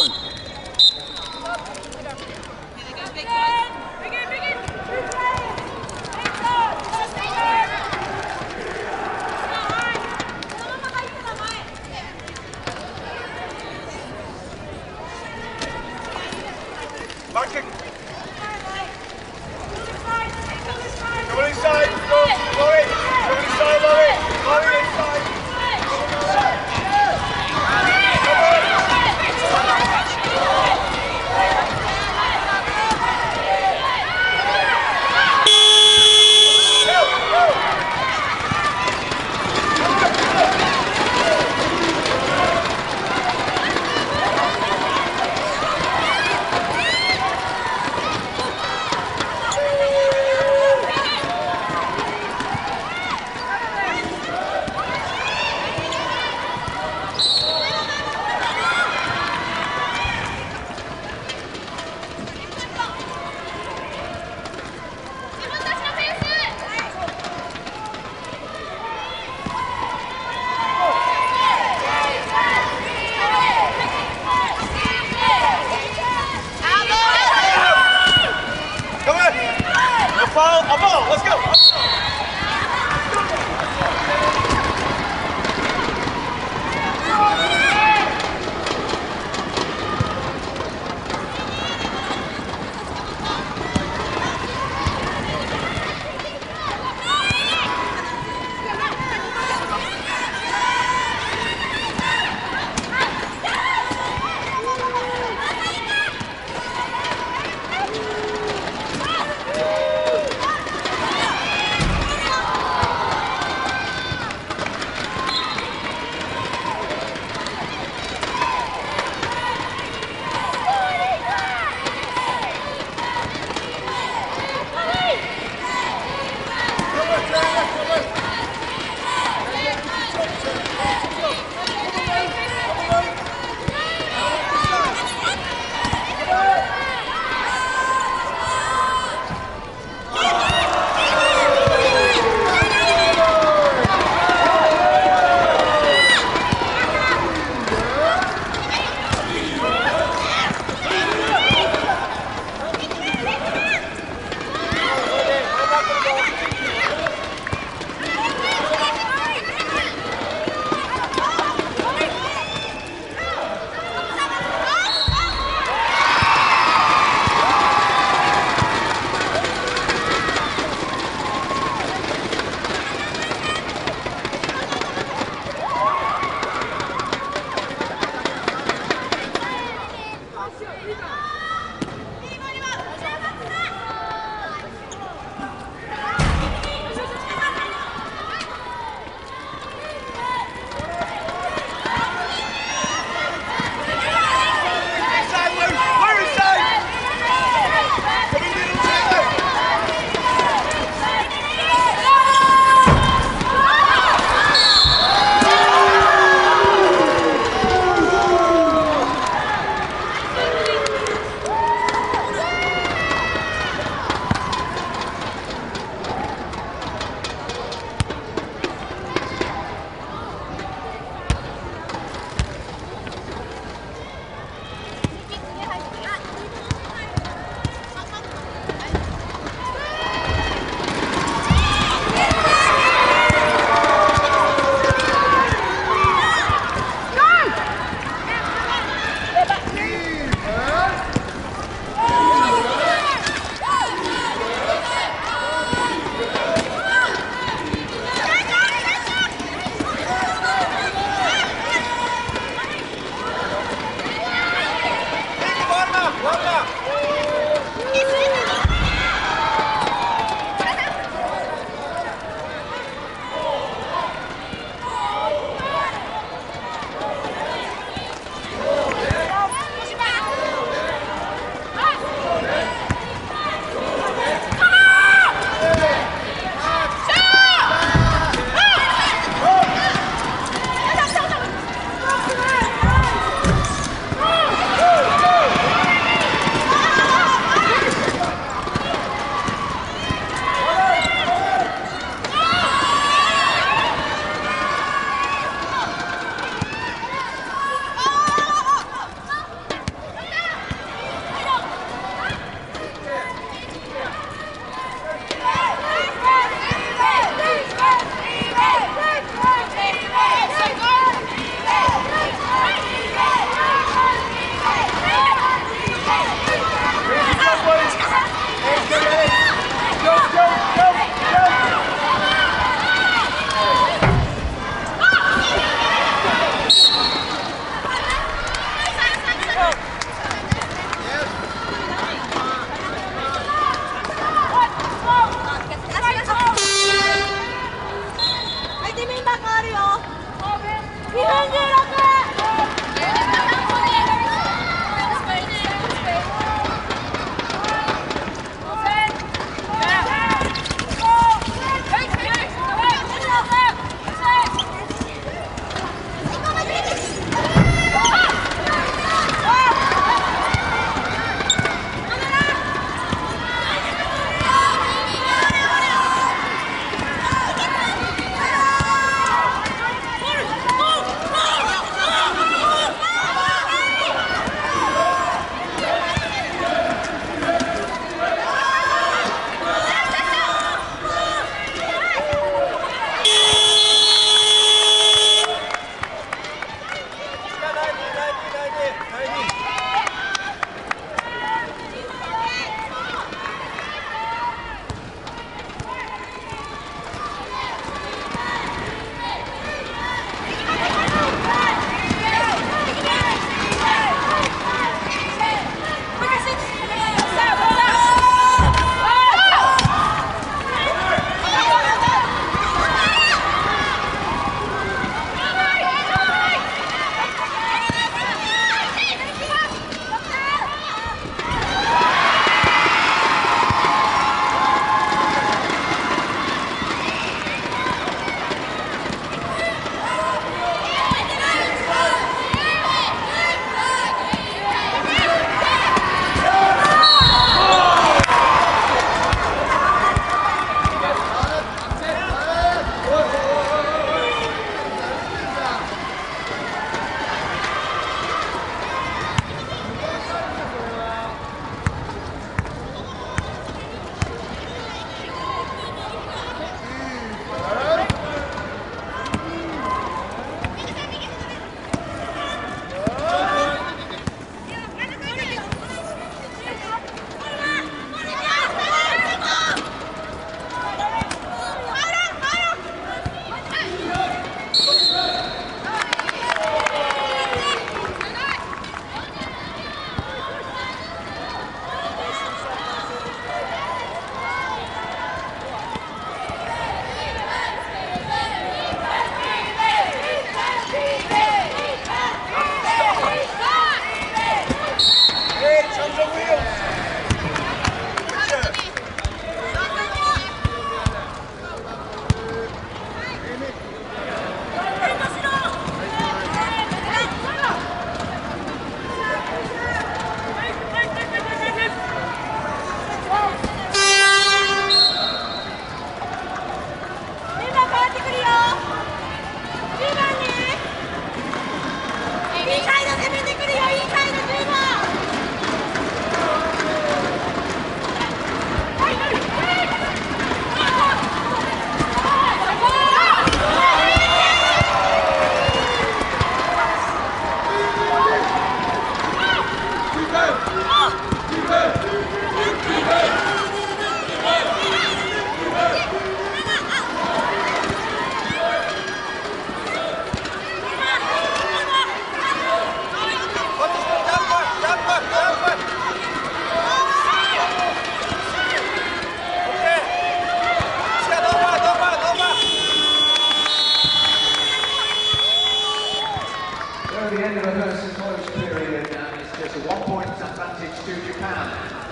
こ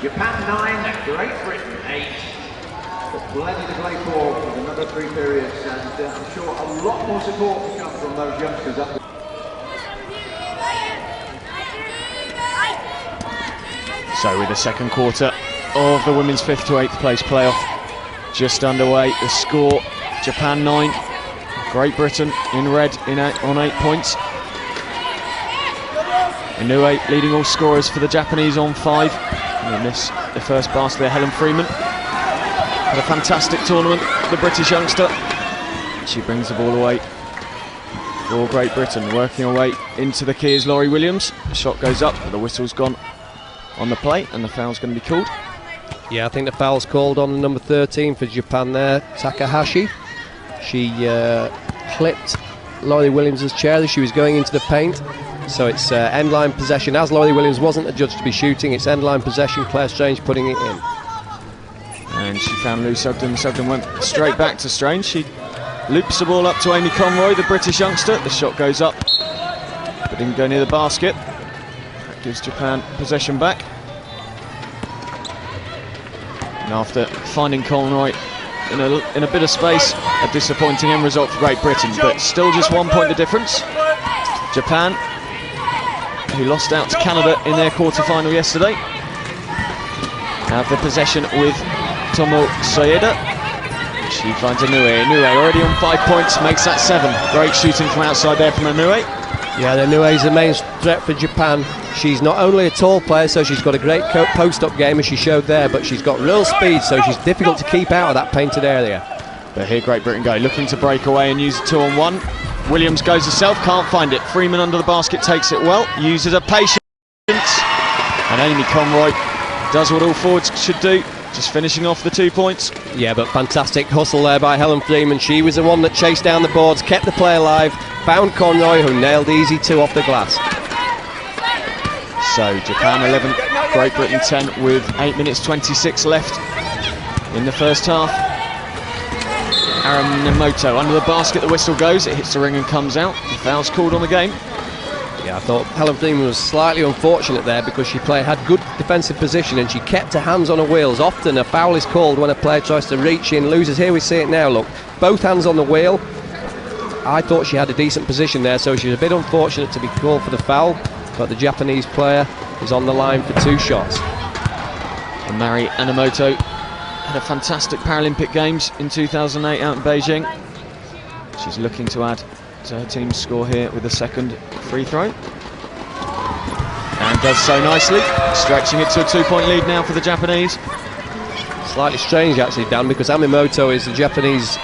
Japan 9, Great Britain 8. Plenty to play for with another 3 periods, and I'm sure a lot more support to come from those youngsters up there. So with the second quarter of the women's 5th to 8th place playoff just underway, the score Japan 9, Great Britain in red on 8 points. Inoue leading all scorers for the Japanese on 5. And miss the first basket there, Helen Freeman. Had a fantastic tournament, the British youngster. She brings the ball away for Great Britain. Working her way into the key is Laurie Williams. The shot goes up, but the whistle's gone on the play, and the foul's going to be called. Yeah, I think the foul's called on number 13 for Japan there, Takahashi. She clipped Laurie Williams' chair as she was going into the paint. So it's end line possession. As Laurie Williams wasn't adjudged to be shooting, it's end line possession. Claire Strange putting it in. And she found Lou Sugden. Sugden went straight back to Strange. She loops the ball up to Amy Conroy, the British youngster. The shot goes up, but didn't go near the basket. That gives Japan possession back. And after finding Conroy in a bit of space, a disappointing end result for Great Britain, but still just 1 point the difference. Japan, who lost out to Canada in their quarter-final yesterday, have the possession with Tomo Soeda. She finds Inoue. Inoue already on 5 points, makes that 7. Great shooting from outside there from Inoue. Yeah, Inoue is the main threat for Japan. She's not only a tall player, so she's got a great post-up game as she showed there, but she's got real speed, so she's difficult to keep out of that painted area. But here Great Britain go, looking to break away and use a 2-on-1. Williams goes herself, can't find it. Freeman under the basket takes it well, uses her patience. And Amy Conroy does what all forwards should do, just finishing off the 2 points. Yeah, but fantastic hustle there by Helen Freeman. She was the one that chased down the boards, kept the play alive, found Conroy, who nailed easy 2 off the glass. So Japan 11, Great Britain 10 with 8 minutes 26 left in the first half. Aramoto under the basket, the whistle goes, it hits the ring and comes out. The foul's called on the game. Yeah, I thought Helen Freeman was slightly unfortunate there because she had good defensive position and she kept her hands on her wheels. Often a foul is called when a player tries to reach in, loses. Here we see it now, look, both hands on the wheel. I thought she had a decent position there, so she was a bit unfortunate to be called for the foul, but the Japanese player is on the line for 2 shots. And Mari Anamoto had a fantastic Paralympic Games in 2008 out in Beijing. She's looking to add to her team's score here with a second free throw. And does so nicely, stretching it to a 2-point lead now for the Japanese. Slightly strange actually, Dan, because Minamoto is the Japanese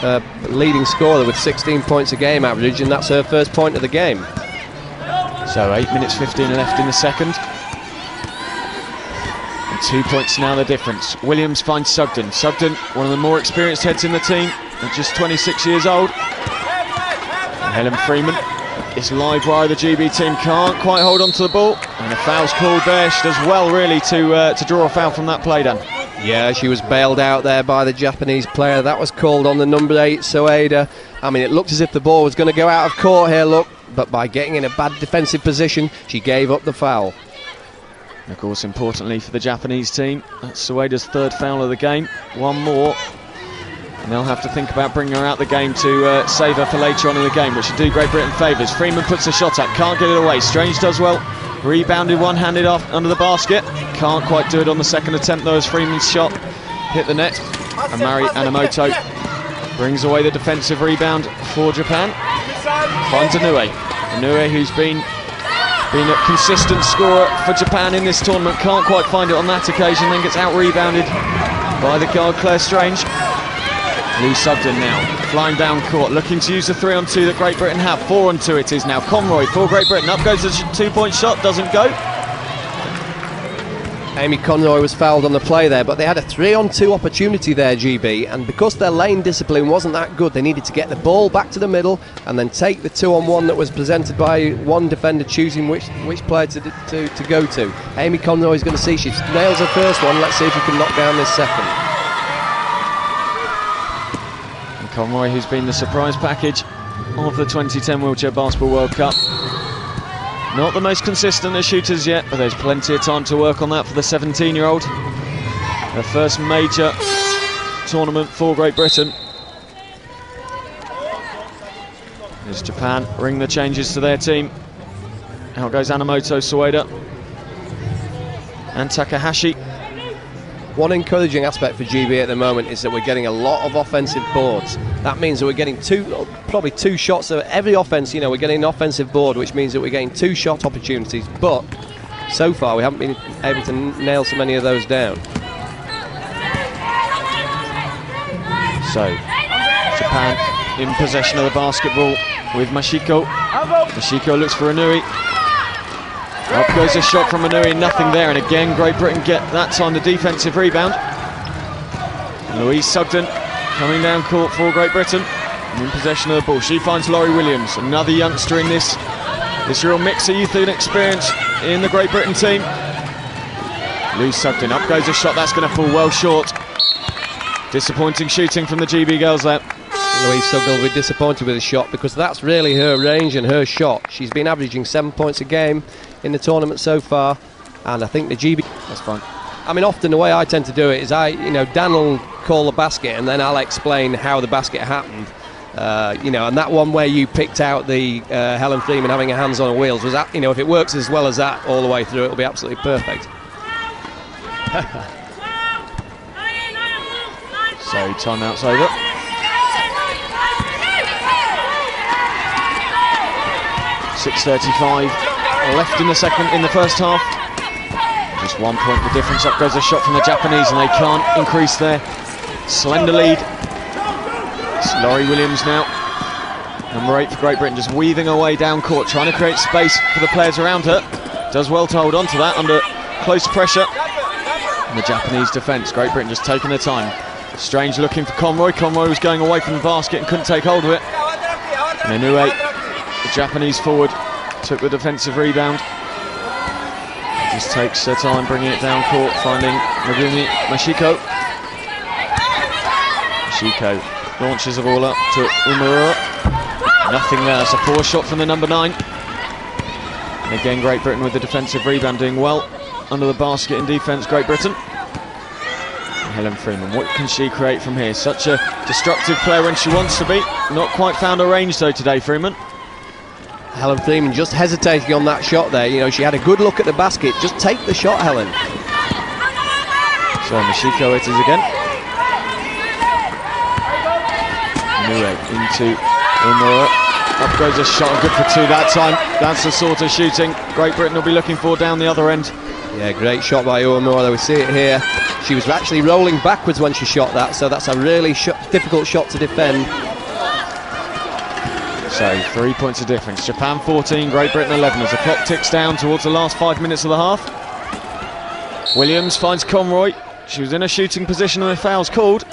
leading scorer with 16 points a game average, and that's her first point of the game. So 8 minutes 15 left in the second. And 2 points now the difference. Williams finds Sugden. Sugden, one of the more experienced heads in the team, at just 26 years old. And Helen Freeman is live wire. The GB team can't quite hold on to the ball, and a foul's called there. She does well really to draw a foul from that play, Dan. Yeah, she was bailed out there by the Japanese player. That was called on the number 8, Soeda. I mean, it looked as if the ball was going to go out of court here, look, but by getting in a bad defensive position, she gave up the foul. And of course, importantly for the Japanese team, that's Soeda's third foul of the game. One more, and they'll have to think about bringing her out the game to save her for later on in the game, which should do Great Britain favours. Freeman puts a shot up, can't get it away. Strange does well, rebounded one-handed off under the basket. Can't quite do it on the second attempt though, as Freeman's shot hit the net. And Mari Anamoto brings away the defensive rebound for Japan. Finds Inoue. Inoue, who's been a consistent scorer for Japan in this tournament, can't quite find it on that occasion, then gets out-rebounded by the guard Claire Strange. Lou Sugden now, flying down court, looking to use the 3-on-2 that Great Britain have. 4-on-2 it is now. Conroy for Great Britain, up goes the two-point shot, doesn't go. Amy Conroy was fouled on the play there, but they had a 3-on-2 opportunity there, GB, and because their lane discipline wasn't that good, they needed to get the ball back to the middle and then take the 2-on-1 that was presented by one defender choosing which player to go to. Amy Conroy is going to see, she nails her first one, let's see if she can knock down this second. And Conroy, who's been the surprise package of the 2010 Wheelchair Basketball World Cup. Not the most consistent as shooters yet, but there's plenty of time to work on that for the 17-year-old. Her first major tournament for Great Britain. As Japan ring the changes to their team. Out goes Anamoto, Soeda and Takahashi. One encouraging aspect for GB at the moment is that we're getting a lot of offensive boards. That means that we're getting probably two shots of every offense. You know, we're getting an offensive board, which means that we're getting 2 shot opportunities. But so far, we haven't been able to nail so many of those down. So, Japan in possession of the basketball with Mashiko. Mashiko looks for Inoue. Up goes a shot from Inoue, nothing there, and again Great Britain get that time the defensive rebound. Louise Sugden coming down court for Great Britain, in possession of the ball. She finds Laurie Williams, another youngster in this real mix of youth and experience in the Great Britain team. Louise Sugden, up goes a shot, that's going to fall well short. Disappointing shooting from the GB girls there. Louise Sugden will be disappointed with the shot because that's really her range and her shot. She's been averaging 7 points a game in the tournament so far, and I think the GB... That's fine. I mean, often the way I tend to do it is Dan will call the basket and then I'll explain how the basket happened. And that one where you picked out the Helen Freeman having her hands on her wheels, was that, if it works as well as that all the way through, it'll be absolutely perfect. So timeout's over. .6:35 left in the first half. Just 1 point the difference. Up goes a shot from the Japanese, and they can't increase their slender lead. It's Laurie Williams now, number 8 for Great Britain, just weaving her way down court, trying to create space for the players around her. Does well to hold on to that under close pressure. And the Japanese defence, Great Britain just taking their time. Strange looking for Conroy. Conroy was going away from the basket and couldn't take hold of it. And Inoue, the Japanese forward, took the defensive rebound. Just takes her time bringing it down court, finding Megumi Mashiko. Mashiko launches the ball up to Umurua. Nothing there, that's a poor shot from the number 9. And again, Great Britain with the defensive rebound, doing well under the basket in defence, Great Britain. Helen Freeman, what can she create from here? Such a destructive player when she wants to be. Not quite found her range though today, Freeman. Helen Freeman just hesitating on that shot there. She had a good look at the basket. Just take the shot, Helen. So Mashiko it is again. Inoue into Umura. Up goes a shot, good for 2 that time. That's the sort of shooting Great Britain will be looking for down the other end. Yeah, great shot by Umura. We see it here. She was actually rolling backwards when she shot that, so that's a really difficult shot to defend. So 3 points of difference. Japan 14, Great Britain 11 as the clock ticks down towards the last 5 minutes of the half. Williams finds Conroy. She was in a shooting position and the foul's called.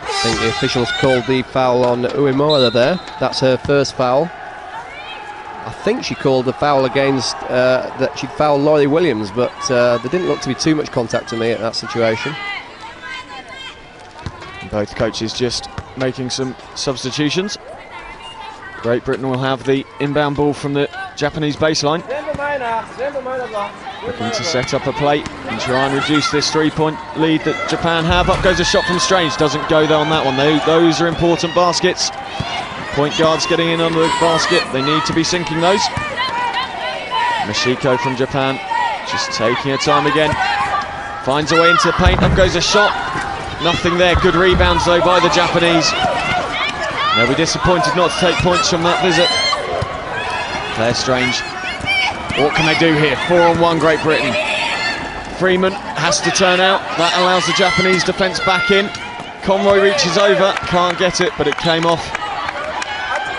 I think the officials called the foul on Uemura there. That's her first foul. I think she called the foul against that she'd fouled Laurie Williams, but there didn't look to be too much contact to me at that situation. And both coaches just making some substitutions. Great Britain will have the inbound ball from the Japanese baseline. Looking to set up a plate and try and reduce this 3-point lead that Japan have. Up goes a shot from Strange, doesn't go there on that one. Those are important baskets. Point guards getting in under the basket, they need to be sinking those. Mashiko from Japan, just taking her time again. Finds a way into the paint, up goes a shot. Nothing there, good rebounds though by the Japanese. They'll be disappointed not to take points from that visit. Claire Strange, what can they do here? 4-on-1 Great Britain. Freeman has to turn out, that allows the Japanese defence back in. Conroy reaches over, can't get it, but it came off.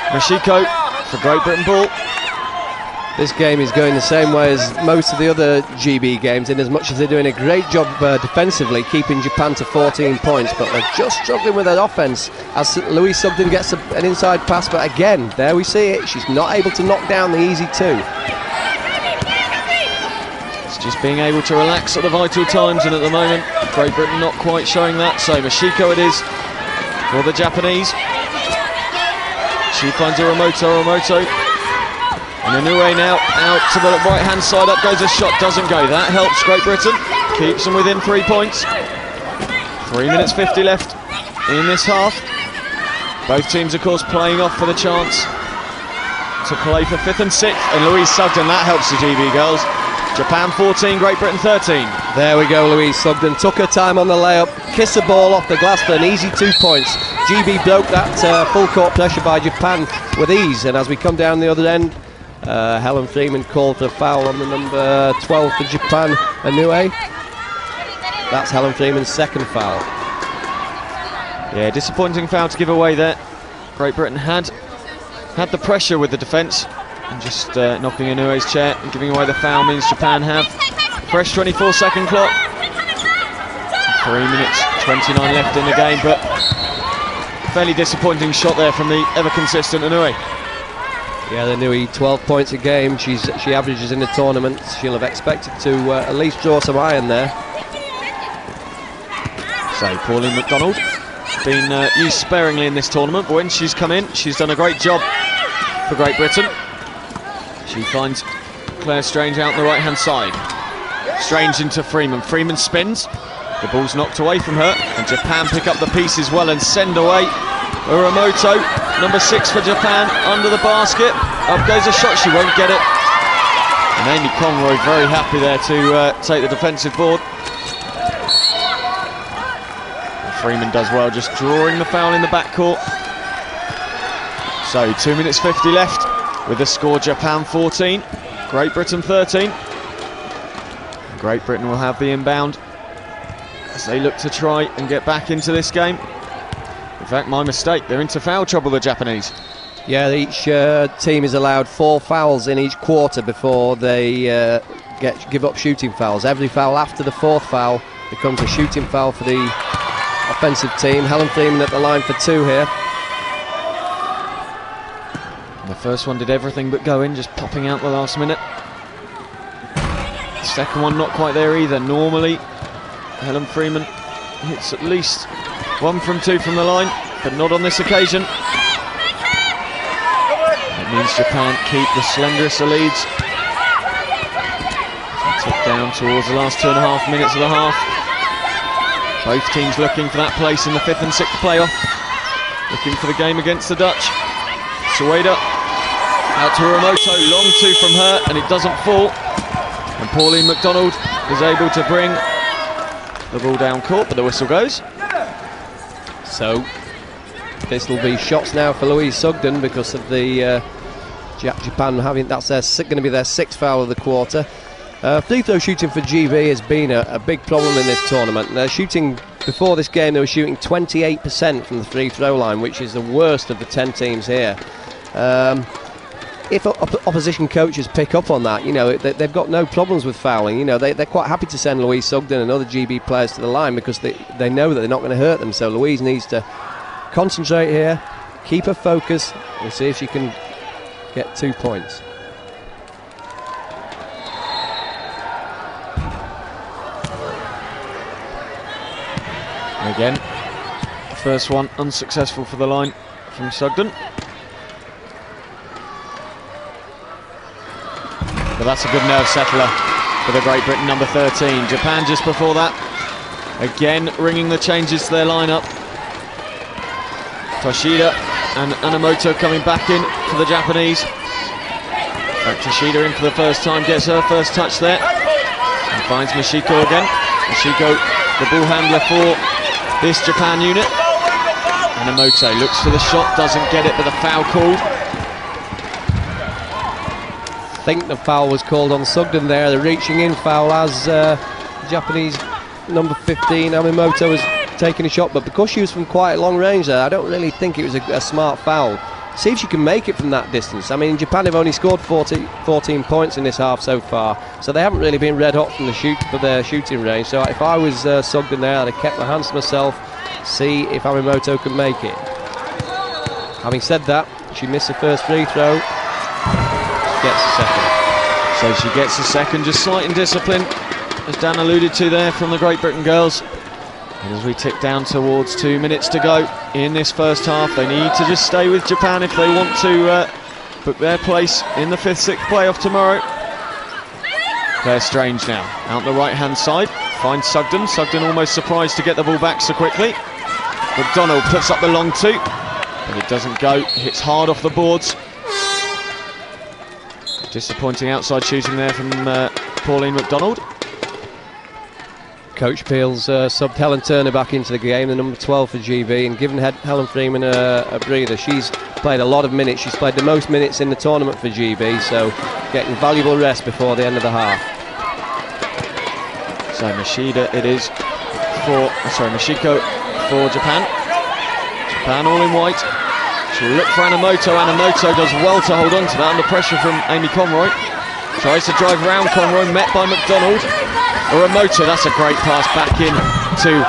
Mashiko for Great Britain ball. This game is going the same way as most of the other GB games, in as much as they're doing a great job defensively, keeping Japan to 14 points, but they're just struggling with their offense as Louise Sugden gets an inside pass, but again, there we see it, she's not able to knock down the easy two. It's just being able to relax at the vital times, and at the moment, Great Britain not quite showing that, so Mashiko it is for the Japanese. She finds Uramoto. And Inoue now out to the right hand side, up goes a shot, doesn't go. That helps Great Britain, keeps them within 3 points. 3 minutes 50 left in this half. Both teams of course playing off for the chance to play for 5th and 6th, and Louise Sugden, that helps the GB girls. Japan 14, Great Britain 13. There we go, Louise Sugden took her time on the layup, kissed the ball off the glass for an easy 2 points. GB broke that full court pressure by Japan with ease, and as we come down the other end, Helen Freeman called a foul on the number 12 for Japan, Inoue. That's Helen Freeman's second foul. Yeah, disappointing foul to give away there. Great Britain had the pressure with the defence, and just knocking Inoue's chair and giving away the foul means Japan have fresh 24-second clock. 3 minutes 29 left in the game, but fairly disappointing shot there from the ever-consistent Inoue. Yeah, the Inoue 12 points a game. She averages in the tournament. She'll have expected to at least draw some iron there. So Pauline McDonald been used sparingly in this tournament, but when she's come in, she's done a great job for Great Britain. She finds Claire Strange out on the right hand side. Strange into Freeman. Freeman spins. The ball's knocked away from her, and Japan pick up the pieces well and send away Uramoto, number 6 for Japan, under the basket. Up goes a shot, she won't get it. And Amy Conroy very happy there to take the defensive board. And Freeman does well, just drawing the foul in the backcourt. So 2 minutes 50 left with the score Japan 14, Great Britain 13. Great Britain will have the inbound as they look to try and get back into this game. In fact, my mistake, they're into foul trouble, the Japanese. Yeah, each team is allowed 4 fouls in each quarter before they give up shooting fouls. Every foul after the 4th foul becomes a shooting foul for the offensive team. Helen Freeman at the line for 2 here. And the first one did everything but go in, just popping out the last minute. The second one not quite there either. Normally, Helen Freeman hits at least 1 from 2 from the line, but not on this occasion. It means Japan keep the slenderest of leads. Tick down towards the last 2.5 minutes of the half. Both teams looking for that place in the 5th and 6th playoff. Looking for the game against the Dutch. Sueda out to Uramoto, long 2 from her, and it doesn't fall. And Pauline McDonald is able to bring the ball down court, but the whistle goes. So this will be shots now for Louise Sugden because of the Japan having, that's going to be their 6th foul of the quarter. Free throw shooting for GB has been a big problem in this tournament. They're shooting, before this game they were shooting 28% from the free throw line, which is the worst of the 10 teams here. If opposition coaches pick up on that, you know, they've got no problems with fouling. You know, they're quite happy to send Louise Sugden and other GB players to the line because they know that they're not going to hurt them. So Louise needs to concentrate here, keep her focus, and see if she can get 2 points. And again, first one unsuccessful for the line from Sugden. But that's a good nerve settler. for the Great Britain number 13. Japan just before that, again ringing the changes to their lineup. Toshida and Anamoto coming back in for the Japanese. Back Toshida in for the first time, gets her first touch there, and finds Mashiko again. Mashiko, the ball handler for this Japan unit. Anamoto looks for the shot, doesn't get it, but the foul called. I think the foul was called on Sugden there, the reaching in foul, as Japanese number 15 Anamoto was taking a shot, but because she was from quite a long range there, I don't really think it was a smart foul. See if she can make it from that distance. I mean, Japan have only scored 14 points in this half so far, so they haven't really been red hot from for their shooting range. So if I was Sugden there, I'd have kept my hands to myself, see if Anamoto can make it. Having said that, she missed the first free throw, gets a second. So she gets a second, just slight indiscipline, as Dan alluded to there, from the Great Britain girls. And as we tick down towards 2 minutes to go in this first half, they need to just stay with Japan if they want to book their place in the 5th-6th playoff tomorrow. Claire Strange now, out the right-hand side, finds Sugden. Sugden almost surprised to get the ball back so quickly. McDonald puts up the long two, but it doesn't go, hits hard off the boards. Disappointing outside shooting there from Pauline McDonald. Coach Peel's subbed Helen Turner back into the game, the number 12 for GB, and given Helen Freeman a breather. She's played a lot of minutes. She's played the most minutes in the tournament for GB, so getting valuable rest before the end of the half. So Mashiko for Japan. Japan all in white. She'll look for Anamoto. Anamoto does well to hold on to that under pressure from Amy Conroy. Tries to drive around Conroy, met by McDonald. Uramoto, that's a great pass back in to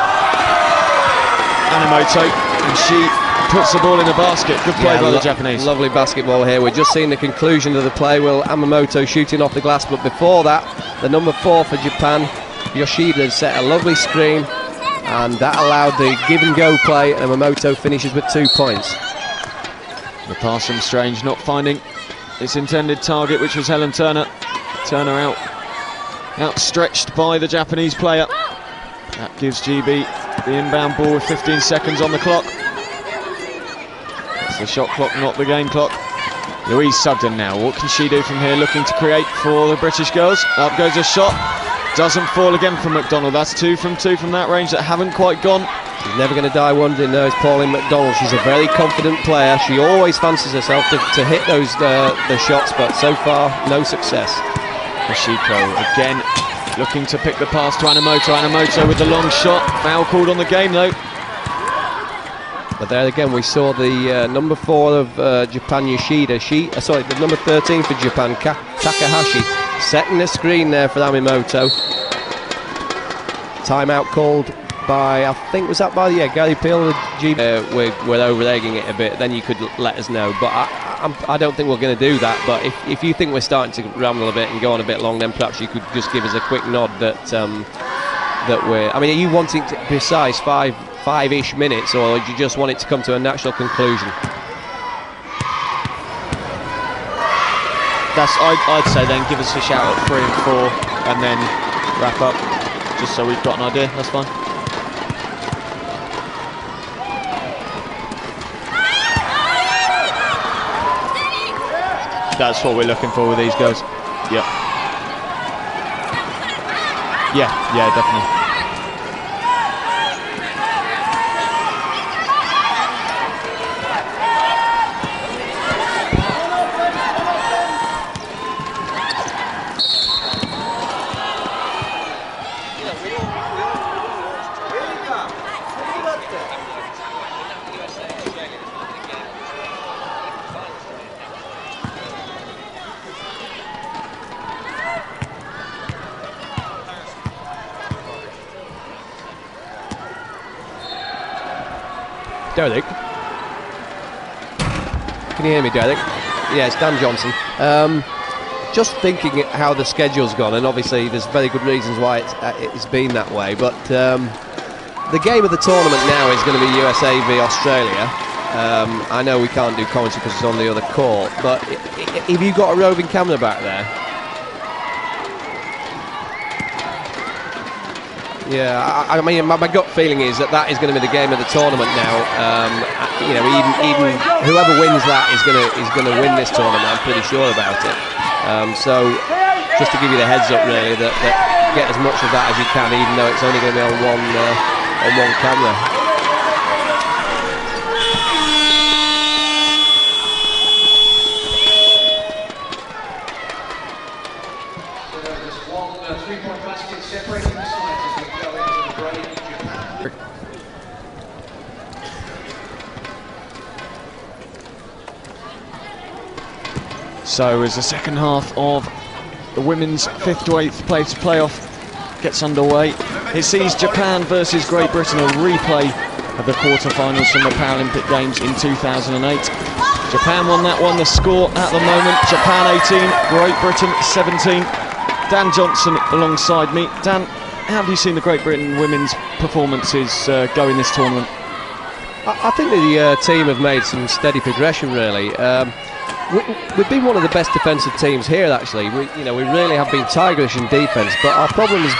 Anamoto, and she puts the ball in the basket. Good play by the Japanese. Lovely basketball here. We're just seeing the conclusion of the play. Will Anamoto shooting off the glass, but before that, the number 4 for Japan, Yoshida, set a lovely screen, and that allowed the give and go play, and Anamoto finishes with 2 points. The pass from Strange not finding its intended target, which was Helen Turner. Turner outstretched by the Japanese player. That gives GB the inbound ball with 15 seconds on the clock. It's the shot clock, not the game clock. Louise Sugden now, what can she do from here, looking to create for the British girls? Up goes a shot, doesn't fall again from McDonald. That's 2 from 2 from that range that haven't quite gone. She's never going to die wondering, though, is Pauline McDonald. She's a very confident player. She always fancies herself to hit those the shots, but so far no success. Mashiko again looking to pick the pass to Anamoto. Anamoto with the long shot. Foul called on the game though. But there again we saw the number 4 of Japan, Yoshida. The number 13 for Japan, Takahashi, setting the screen there for Anamoto. Timeout called by, I think, was that by Gary Peel? We're over-egging it a bit, then you could let us know. But I don't think we're going to do that. But if you think we're starting to ramble a bit and go on a bit long, then perhaps you could just give us a quick nod that we're. I mean, are you wanting to precise five-ish minutes, or do you just want it to come to a natural conclusion? I'd say then give us a shout at 3 and 4, and then wrap up, just so we've got an idea. That's fine. That's what we're looking for with these girls. Yep. Yeah, definitely. Derek? Can you hear me, Derek? Yeah, it's Dan Johnson. Just thinking how the schedule's gone, and obviously there's very good reasons why it's been that way, but the game of the tournament now is going to be USA v Australia. I know we can't do commentary because it's on the other court, but have you got a roving camera back there? Yeah, I mean, my gut feeling is that is going to be the game of the tournament now. You know, even whoever wins that is going to win this tournament. I'm pretty sure about it. So, just to give you the heads up, really, that get as much of that as you can, even though it's only going to be on one camera. So as the second half of the women's 5th to 8th place playoff gets underway, it sees Japan versus Great Britain, a replay of the quarterfinals from the Paralympic Games in 2008. Japan won that one. The score at the moment, Japan 18, Great Britain 17. Dan Johnson alongside me. Dan, how have you seen the Great Britain women's performances go in this tournament? I think the team have made some steady progression, really. We've been one of the best defensive teams here, actually. We really have been tigerish in defence, but our problem has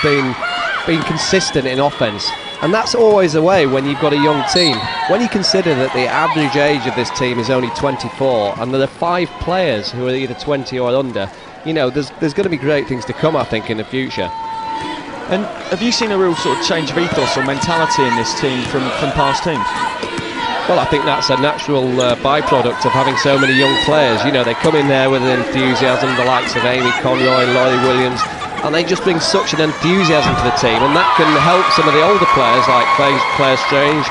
been consistent in offence, and that's always the way when you've got a young team. When you consider that the average age of this team is only 24, and there are 5 players who are either 20 or under, there's going to be great things to come, I think, in the future. And have you seen a real sort of change of ethos or mentality in this team from past teams? Well, I think that's a natural byproduct of having so many young players. They come in there with an enthusiasm, the likes of Amy Conroy, Laurie Williams, and they just bring such an enthusiasm to the team, and that can help some of the older players like Claire Strange.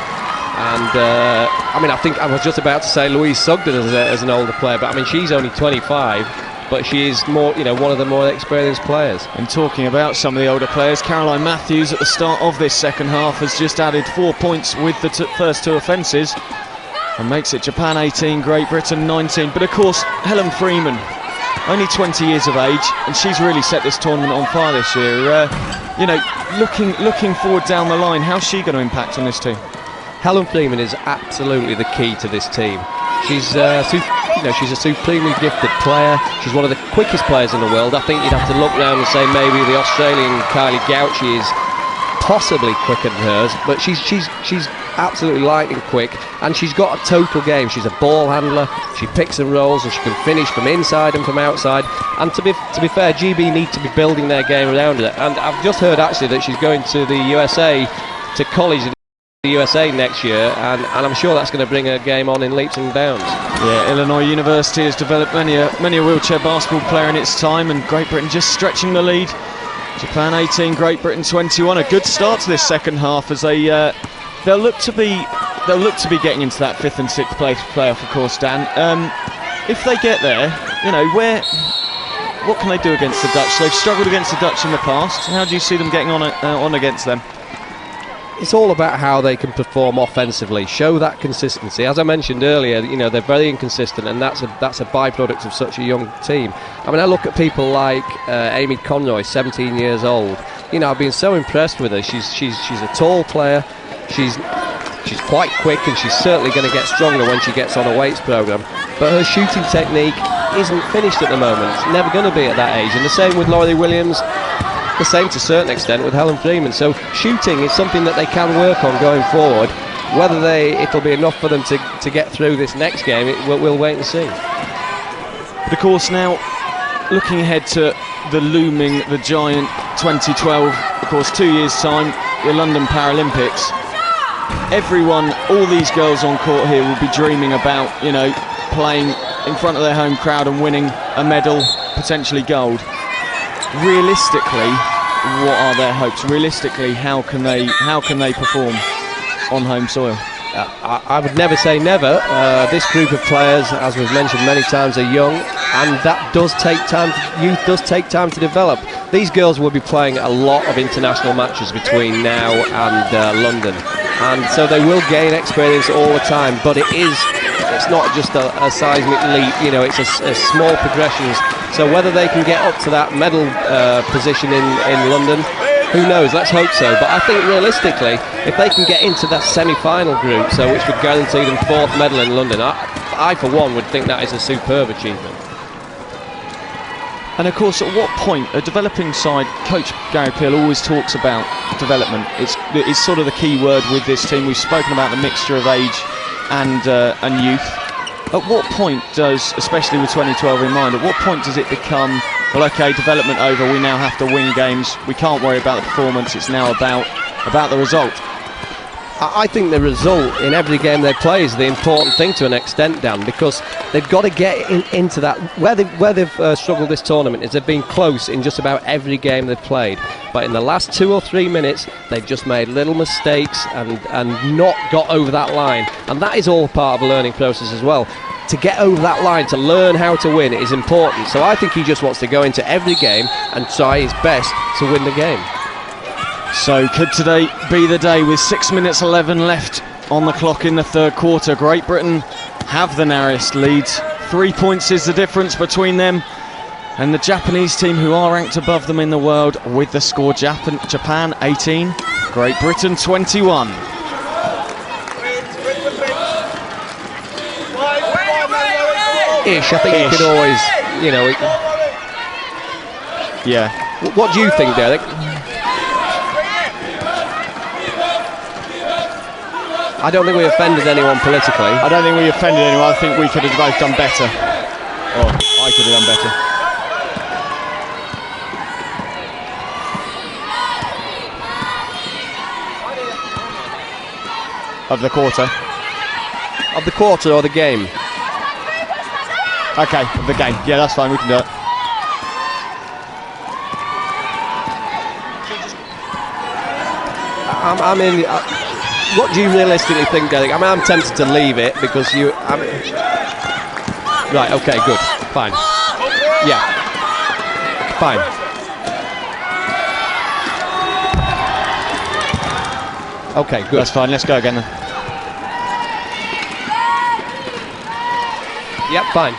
And I think I was just about to say Louise Sugden as an older player, but I mean, she's only 25. But she is more, one of the more experienced players. And talking about some of the older players, Caroline Matthews at the start of this second half has just added 4 points with the first 2 offences and makes it Japan 18, Great Britain 19. But of course, Helen Freeman, only 20 years of age, and she's really set this tournament on fire this year. Looking forward down the line, how's she going to impact on this team? Helen Freeman is absolutely the key to this team. She's she's a supremely gifted player. She's one of the quickest players in the world. I think you'd have to look around and say maybe the Australian Kylie Gauchi is possibly quicker than hers, but she's absolutely lightning quick, and she's got a total game. She's a ball handler. She picks and rolls, and she can finish from inside and from outside. And to be fair, GB need to be building their game around her. And I've just heard actually that she's going to the USA, to college in the USA next year, and I'm sure that's going to bring her game on in leaps and bounds. Yeah, Illinois University has developed many a wheelchair basketball player in its time, and Great Britain just stretching the lead. Japan 18, Great Britain 21. A good start to this second half as they'll look to be getting into that 5th and 6th place playoff, of course, Dan. If they get there, what can they do against the Dutch? They've struggled against the Dutch in the past. How do you see them getting on against them? It's all about how they can perform offensively, show that consistency. As I mentioned earlier, they're very inconsistent, and that's a byproduct of such a young team. I mean, I look at people like Amy Conroy, 17 years old. I've been so impressed with her. She's a tall player. She's quite quick, and she's certainly going to get stronger when she gets on a weights program. But her shooting technique isn't finished at the moment. It's never going to be at that age. And the same with Laurie Williams. The same to a certain extent with Helen Freeman. So shooting is something that they can work on going forward. Whether it'll be enough for them to get through this next game, we'll wait and see. But of course, now looking ahead to the giant 2012, of course, 2 years' time, the London Paralympics. Everyone, all these girls on court here will be dreaming about, playing in front of their home crowd and winning a medal, potentially gold. Realistically, what are their hopes? Realistically, how can they perform on home soil? I would never say never. This group of players, as we've mentioned many times, are young, and that does take time. Youth does take time to develop. These girls will be playing a lot of international matches between now and London, and so they will gain experience all the time. But it's not just a seismic leap. It's a small progressions. So whether they can get up to that medal position in London, who knows? Let's hope so. But I think realistically, if they can get into that semi-final group, which would guarantee them 4th medal in London, I for one would think that is a superb achievement. And of course, at what point, a developing side, Coach Gary Peel always talks about development. It's sort of the key word with this team. We've spoken about the mixture of age and youth. At what point does, especially with 2012 in mind, at what point does it become, well, okay, development over, we now have to win games, we can't worry about the performance, it's now about the result? I think the result in every game they play is the important thing to an extent, Dan, because they've got to get into that. Where they've struggled this tournament is they've been close in just about every game they've played, but in the last 2 or 3 minutes they've just made little mistakes and not got over that line, and that is all part of a learning process as well. To get over that line, to learn how to win, is important. So I think he just wants to go into every game and try his best to win the game. So could today be the day, with 6 minutes 11 left on the clock in the third quarter? Great Britain have the narrowest leads. 3 points is the difference between them and the Japanese team, who are ranked above them in the world with the score. Japan 18, Great Britain 21. Ish, I think you could always, you know. Yeah. What do you think, Derek? I don't think we offended anyone politically. I don't think we offended anyone. I think we could have both done better. Or I could have done better. Of the quarter. Of the quarter or the game? Okay, of the game. Yeah, that's fine. We can do it. I mean, what do you realistically think, Derek? I mean, I'm tempted to leave it because you... Right, okay, good. Fine. Yeah. Fine. Okay, good. That's fine. Let's go again then. Yep, fine.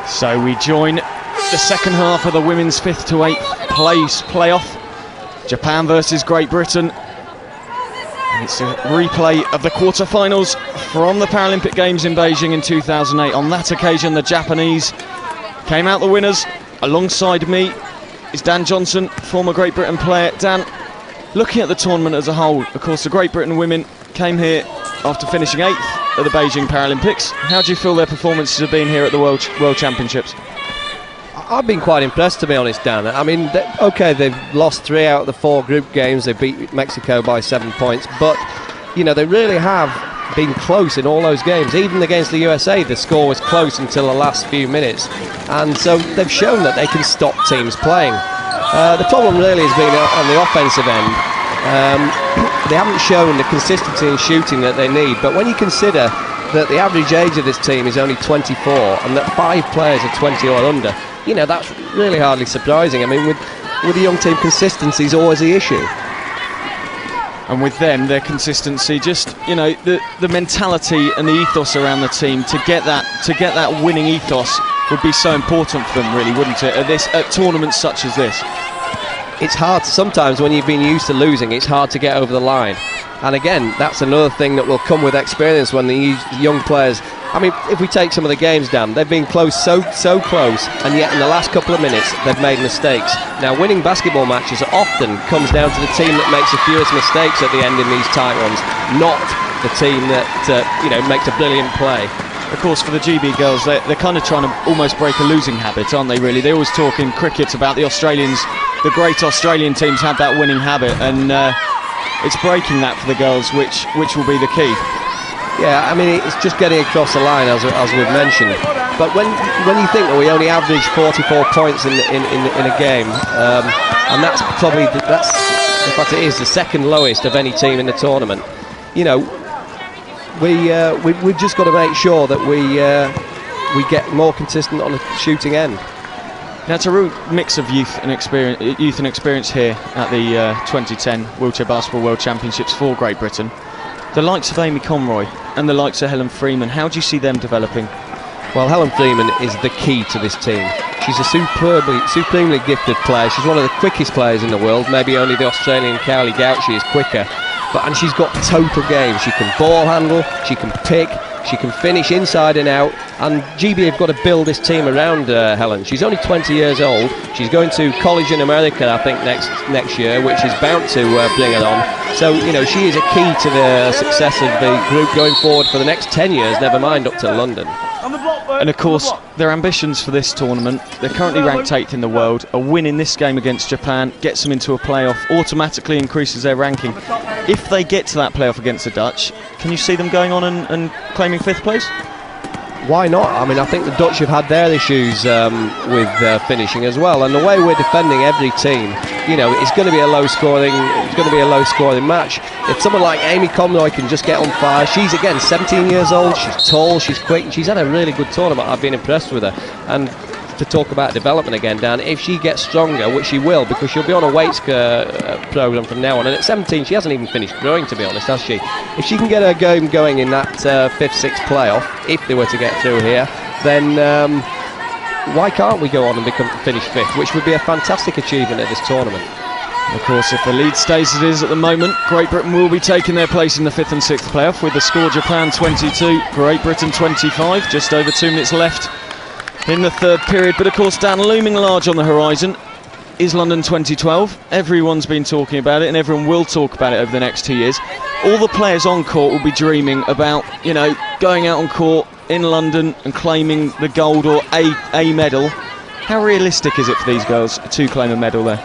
So we join the second half of the women's 5th to 8th place playoff. Japan versus Great Britain. And it's a replay of the quarter-finals from the Paralympic Games in Beijing in 2008. On that occasion, the Japanese came out the winners. Alongside me is Dan Johnson, former Great Britain player. Dan, looking at the tournament as a whole, of course, the Great Britain women came here after finishing 8th at the Beijing Paralympics. How do you feel their performances have been here at the World Championships? I've been quite impressed, to be honest, Dan. I mean, okay, they've lost 3 out of the 4 group games. They beat Mexico by 7 points, but you know, they really have been close in all those games. Even against the USA, the score was close until the last few minutes, and so they've shown that they can stop teams playing. The problem really has been on the offensive end. They haven't shown the consistency in shooting that they need, but when you consider that the average age of this team is only 24 and that 5 players are 20 or under, you know, that's really hardly surprising. I mean, with a young team, consistency is always the issue. And with them, their consistency, just, you know, the mentality and the ethos around the team, to get that winning ethos would be so important for them, really, wouldn't it? At tournaments such as this. It's hard sometimes when you've been used to losing. It's hard to get over the line, and again, that's another thing that will come with experience when the young players. I mean, if we take some of the games down, they've been close, so close, and yet in the last couple of minutes they've made mistakes. Now, winning basketball matches often comes down to the team that makes the fewest mistakes at the end in these tight ones, not the team that you know, makes a brilliant play. Of course, for the GB girls, they're kind of trying to almost break a losing habit, aren't they, really? They always talk in cricket about the Australians, the great Australian teams had that winning habit, and it's breaking that for the girls, which will be the key. Yeah, I mean, it's just getting across the line, as we've mentioned. But when you think that we only average 44 points in a game, and that's probably, in fact it is the second lowest of any team in the tournament, you know, we've just got to make sure that we get more consistent on the shooting end. Now, it's a real mix of youth and experience here at the 2010 Wheelchair Basketball World Championships for Great Britain. The likes of Amy Conroy and the likes of Helen Freeman, how do you see them developing? Well, Helen Freeman is the key to this team. She's a supremely gifted player. She's one of the quickest players in the world. Maybe only the Australian Cowley Gauchi is quicker. and she's got total game. She can ball handle, she can pick, she can finish inside and out, and GB have got to build this team around Helen. She's only 20 years old. She's going to college in America, I think, next year, which is bound to bring her on. So, you know, she is a key to the success of the group going forward for the next 10 years, never mind up to London. And of course, their ambitions for this tournament, they're currently ranked 8th in the world. A win in this game against Japan gets them into a playoff, automatically increases their ranking. If they get to that playoff against the Dutch, can you see them going on and claiming 5th place? Why not? I mean, I think the Dutch have had their issues with finishing as well, and the way we're defending every team, you know, it's going to be a low-scoring match. If someone like Amy Conroy can just get on fire, she's again 17 years old, she's tall, she's quick, and she's had a really good tournament. I've been impressed with her. And to talk about development again, Dan, if she gets stronger, which she will, because she'll be on a weights program from now on, and at 17 she hasn't even finished growing, to be honest, has she? If she can get her game going in that 5th, 6th playoff, if they were to get through here, then why can't we go on and finish 5th, which would be a fantastic achievement at this tournament. Of course, if the lead stays as it is at the moment, Great Britain will be taking their place in the 5th and 6th playoff, with the score Japan 22, Great Britain 25, just over 2 minutes left in the 3rd period. But of course, Dan, looming large on the horizon is London 2012. Everyone's been talking about it, and everyone will talk about it over the next 2 years. All the players on court will be dreaming about, you know, going out on court in London and claiming the gold or a medal. How realistic is it for these girls to claim a medal there?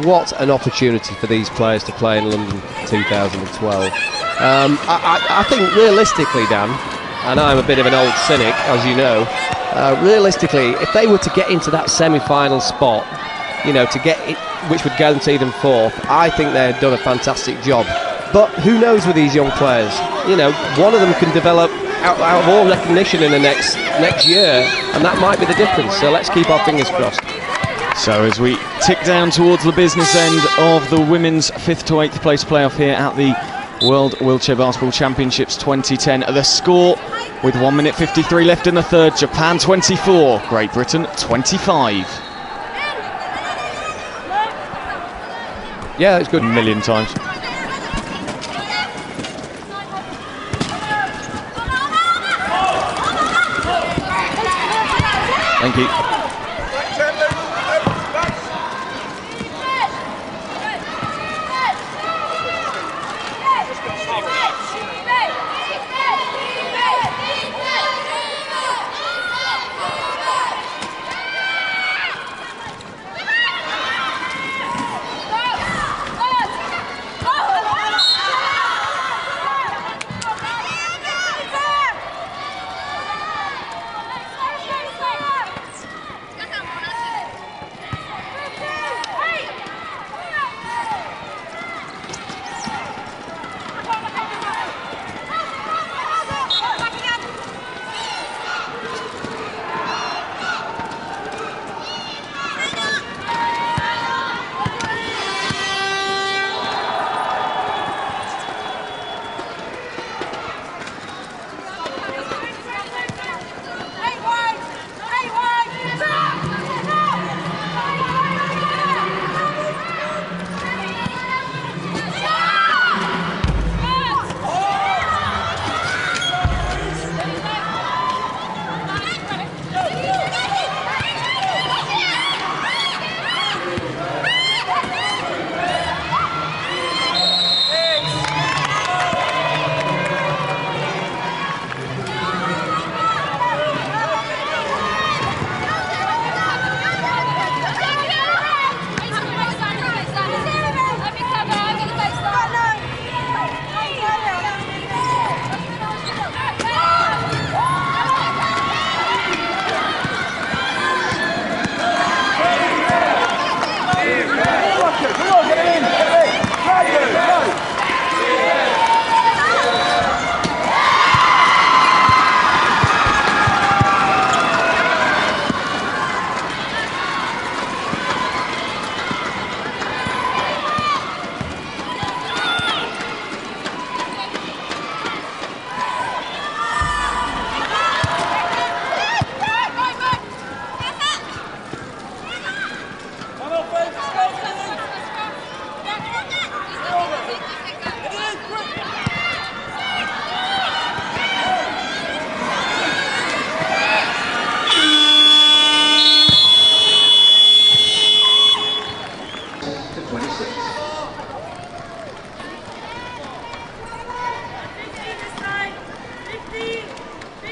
What an opportunity for these players to play in London 2012. I think realistically, Dan, and I'm a bit of an old cynic, as you know, realistically, if they were to get into that semi-final spot, you know, to get it, which would guarantee them 4th, I think they've done a fantastic job. But who knows with these young players? You know, one of them can develop out of all recognition in the next year, and that might be the difference. So let's keep our fingers crossed. So as we tick down towards the business end of the women's 5th to 8th place playoff here at the World Wheelchair Basketball Championships 2010, the score with 1 minute 53 left in the 3rd, Japan 24, Great Britain 25. Yeah, it's good. A million times. Thank you.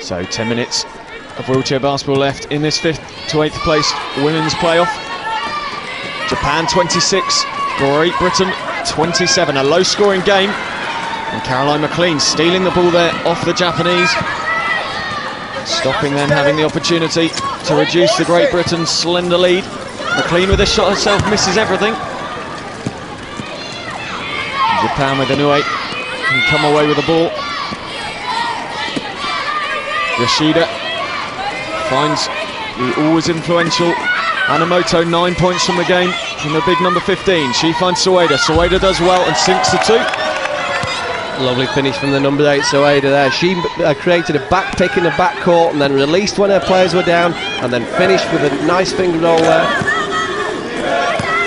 So 10 minutes of wheelchair basketball left in this 5th to 8th place women's playoff. Japan 26, Great Britain 27, a low scoring game, and Caroline McLean stealing the ball there off the Japanese, stopping them having the opportunity to reduce the Great Britain slender lead. McLean with a shot herself, misses everything. Japan with Inoue can come away with the ball. Yoshida finds the always influential Anamoto, 9 points from the game from the big number 15. She finds Sueda. Sueda does well and sinks the 2. Lovely finish from the number 8 Sueda there. She created a back pick in the backcourt and then released when her players were down and then finished with a nice finger roll there.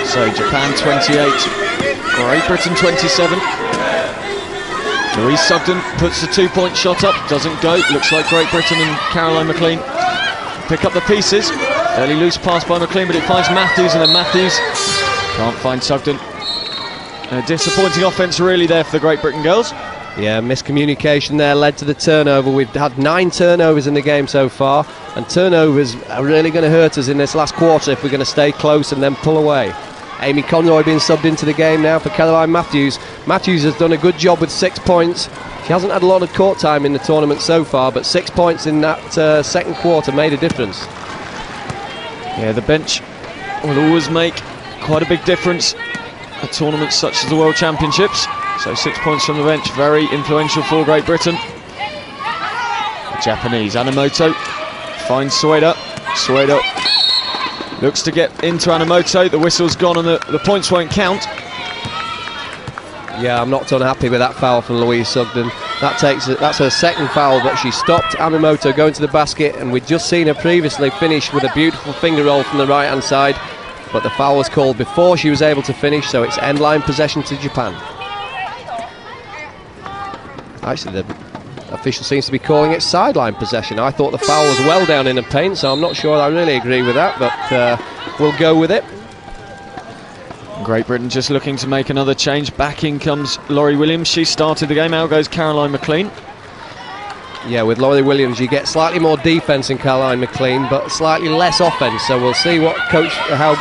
So Japan 28, Great Britain 27. Louise Sugden puts the 2-point shot up, doesn't go. Looks like Great Britain and Caroline McLean pick up the pieces. Early loose pass by McLean, but it finds Matthews, and then Matthews can't find Sugden. A disappointing offence really there for the Great Britain girls. Yeah, miscommunication there led to the turnover. We've had 9 turnovers in the game so far, and turnovers are really going to hurt us in this last quarter if we're going to stay close and then pull away. Amy Conroy being subbed into the game now for Caroline Matthews. Matthews has done a good job with 6 points. She hasn't had a lot of court time in the tournament so far, but 6 points in that second quarter made a difference. Yeah, the bench will always make quite a big difference at tournaments such as the World Championships. So 6 points from the bench, very influential for Great Britain. The Japanese, Anamoto finds Sueda. Sueda looks to get into Anamoto. The whistle's gone and the points won't count. Yeah, I'm not unhappy with that foul from Louise Sugden. That's her second foul, but she stopped Anamoto going to the basket, and we'd just seen her previously finish with a beautiful finger roll from the right hand side, but the foul was called before she was able to finish, so it's end line possession to Japan. Actually, the official seems to be calling it sideline possession. I thought the foul was well down in the paint, so I'm not sure I really agree with that, but we'll go with it. Great Britain just looking to make another change. Back in comes Laurie Williams. She started the game. Out goes Caroline McLean. Yeah, with Laurie Williams you get slightly more defence in Caroline McLean, but slightly less offence, so we'll see how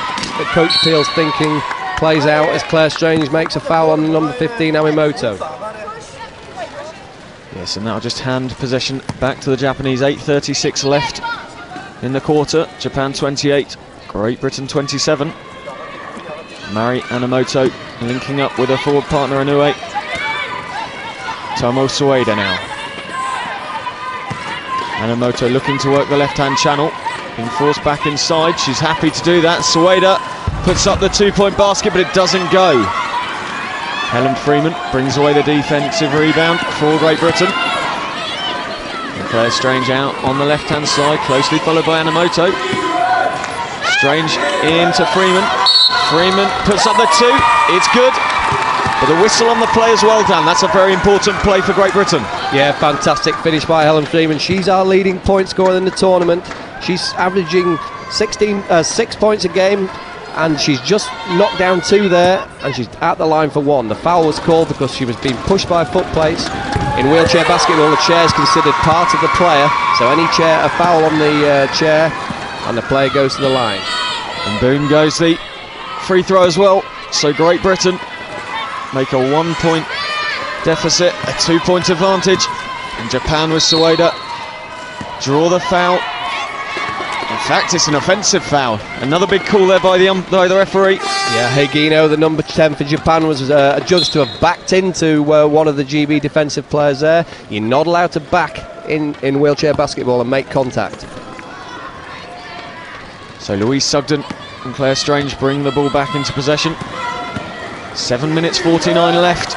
Coach Peel's thinking plays out as Claire Strange makes a foul on number 15 Anamoto. Yes, and that'll just hand possession back to the Japanese. 8:36 left in the quarter. Japan 28, Great Britain 27. Mari Anamoto linking up with her forward partner Inoue. Tomo Sueda now. Anamoto looking to work the left-hand channel, being forced back inside. She's happy to do that. Sueda puts up the 2-point basket, but it doesn't go. Helen Freeman brings away the defensive rebound for Great Britain. And Claire Strange out on the left-hand side, closely followed by Anamoto. Strange into Freeman. Freeman puts up the 2, it's good, but the whistle on the play is well done. That's a very important play for Great Britain. Yeah, fantastic finish by Helen Freeman. She's our leading point scorer in the tournament. She's averaging 6 points a game, and she's just knocked down 2 there, and she's at the line for 1. The foul was called because she was being pushed by foot plates. In wheelchair basketball, the chair is considered part of the player, so any chair, a foul on the chair, and the player goes to the line. And boom goes the free throw as well. So Great Britain make a 1-point deficit, a 2-point advantage, and Japan with Sueda draw the foul. In fact, it's an offensive foul. Another big call there by the referee. Yeah, Higino, the number 10 for Japan, was adjudged to have backed into one of the GB defensive players there. You're not allowed to back in wheelchair basketball and make contact. So Louise Sugden and Claire Strange bring the ball back into possession. 7 minutes 49 left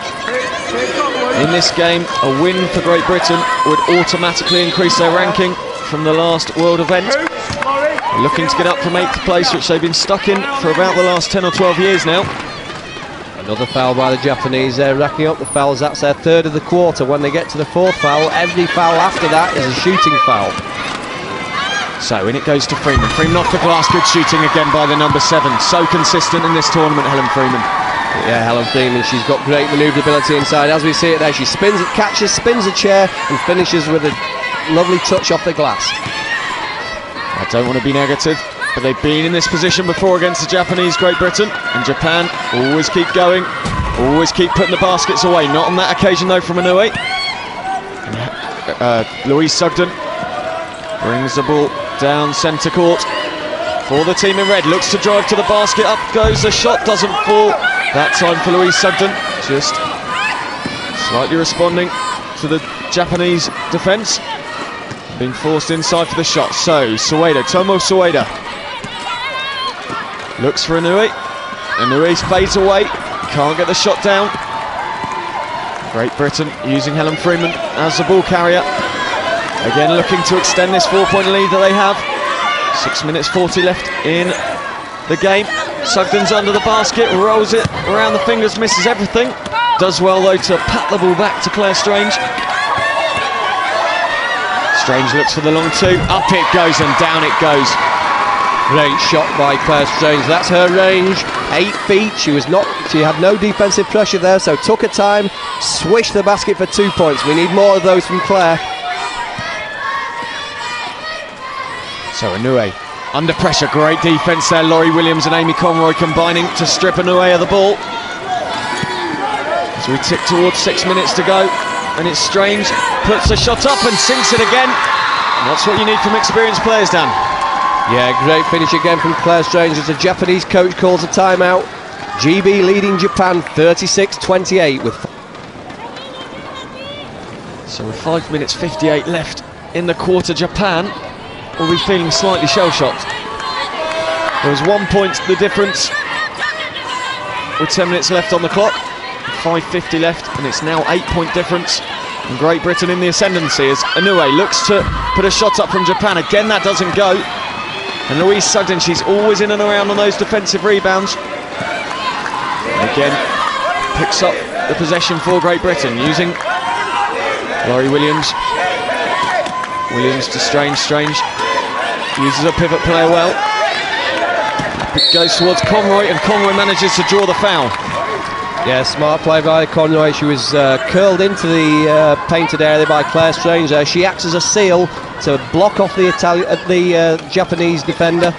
in this game. A win for Great Britain would automatically increase their ranking from the last world event. Looking to get up from 8th place, which they've been stuck in for about the last 10 or 12 years now. Another foul by the Japanese. They're racking up the fouls. That's their 3rd of the quarter. When they get to the 4th foul, every foul after that is a shooting foul. So in it goes to Freeman. Freeman off the glass, good shooting again by the number 7. So consistent in this tournament, Helen Freeman. Yeah, Helen Freeman, she's got great manoeuvrability inside. As we see it there, she spins a chair and finishes with a lovely touch off the glass. I don't want to be negative, but they've been in this position before against the Japanese, Great Britain, and Japan always keep going, always keep putting the baskets away. Not on that occasion though from Inoue. Louise Sugden brings the ball down centre court for the team in red, looks to drive to the basket, up goes the shot, doesn't fall that time for Louise Sugden, just slightly responding to the Japanese defence, being forced inside for the shot. So Sueda, Tomo Sueda looks for Inoue, Inoue fades away, can't get the shot down. Great Britain using Helen Freeman as the ball carrier, again looking to extend this 4-point lead that they have. 6 minutes 40 left in the game. Sugden's under the basket, rolls it around the fingers, misses everything. Does well though to pat the ball back to Claire Strange. Strange looks for the long two, up it goes and down it goes. Great shot by Claire Strange, that's her range, 8 feet, she had no defensive pressure there, so took her time, swished the basket for 2 points. We need more of those from Claire. So Inoue under pressure, great defence there. Laurie Williams and Amy Conroy combining to strip Inoue of the ball. So we tick towards 6 minutes to go, and it's Strange, puts the shot up and sinks it again. And that's what you need from experienced players, Dan. Yeah, great finish again from Claire Strange as the Japanese coach calls a timeout. GB leading Japan 36-28 with... So with 5 minutes 58 left in the quarter, Japan will be feeling slightly shell-shocked. There was 1 point the difference with 10 minutes left on the clock, 5:50 left, and it's now 8-point difference. And Great Britain in the ascendancy as Inoue looks to put a shot up from Japan. Again, that doesn't go. And Louise Sugden, she's always in and around on those defensive rebounds. And again, picks up the possession for Great Britain using Laurie Williams. Williams to Strange, Strange uses a pivot player well. It goes towards Conroy, and Conroy manages to draw the foul. Yeah, smart play by Conroy. She was curled into the painted area by Claire Strange there. She acts as a seal to block off the Japanese defender,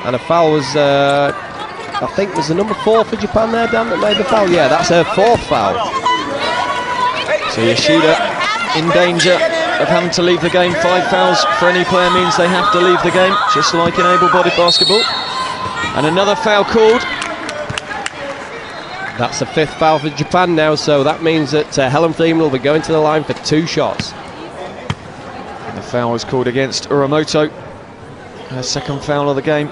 and a foul was, I think, was the number 4 for Japan there, Dan, that made the foul? Yeah, that's her 4th foul. So Yoshida in danger of having to leave the game. 5 fouls for any player means they have to leave the game, just like in able-bodied basketball. And another foul called. That's the 5th foul for Japan now, so that means that Helen Freeman will be going to the line for 2 shots. And the foul was called against Uramoto, her 2nd foul of the game.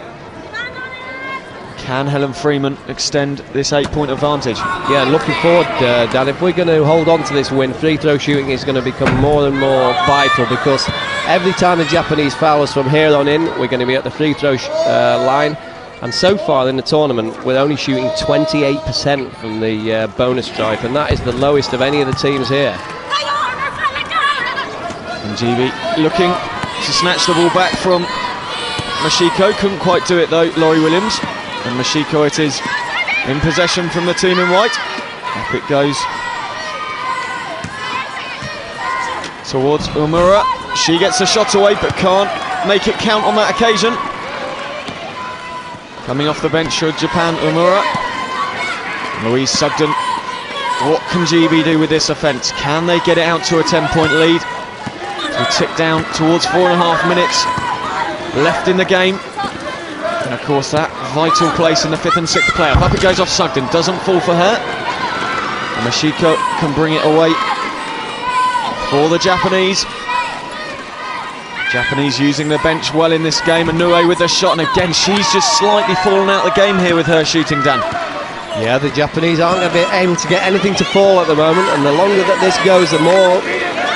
Can Helen Freeman extend this 8-point advantage? Yeah, looking forward, Dan. If we're going to hold on to this win, free throw shooting is going to become more and more vital, because every time the Japanese foul us from here on in, we're going to be at the free throw line. And so far in the tournament, we're only shooting 28% from the bonus stripe, and that is the lowest of any of the teams here. And GB looking to snatch the ball back from Mashiko, couldn't quite do it though, Laurie Williams. And Mashiko it is in possession from the team in white. Up it goes towards Umura. She gets the shot away but can't make it count on that occasion. Coming off the bench for Japan, Umura. Louise Sugden. What can GB do with this offence? Can they get it out to a 10-point lead? We tick down towards 4.5 minutes left in the game. And of course that vital place in the 5th and 6th playoff. Up it goes off Sugden, doesn't fall for her. And Mashiko can bring it away for the Japanese. Japanese using the bench well in this game. Inoue with the shot, and again she's just slightly fallen out of the game here with her shooting, Dan. Yeah, the Japanese aren't going to be able to get anything to fall at the moment, and the longer that this goes, the more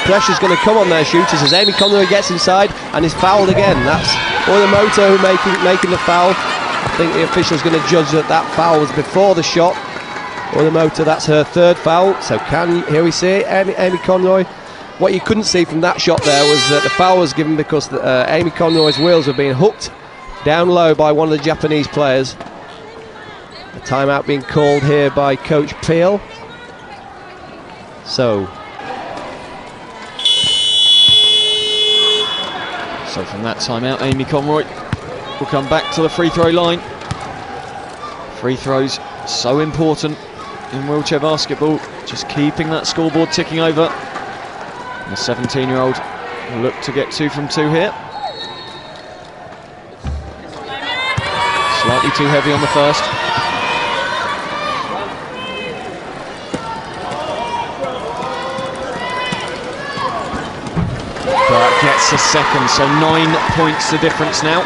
pressure's going to come on their shooters as Amy Conroy gets inside and is fouled again. That's Uramoto who making the foul. I think the official's going to judge that that foul was before the shot. Uramoto, that's her 3rd foul. So here we see Amy Conroy. What you couldn't see from that shot there was that the foul was given because Amy Conroy's wheels were being hooked down low by one of the Japanese players. A timeout being called here by Coach Peel. So So from that time out, Amy Conroy will come back to the free throw line. Free throws so important in wheelchair basketball, just keeping that scoreboard ticking over. And the 17-year-old will look to get 2 from 2 here. Slightly too heavy on the first. But gets a second, so 9 points the difference now.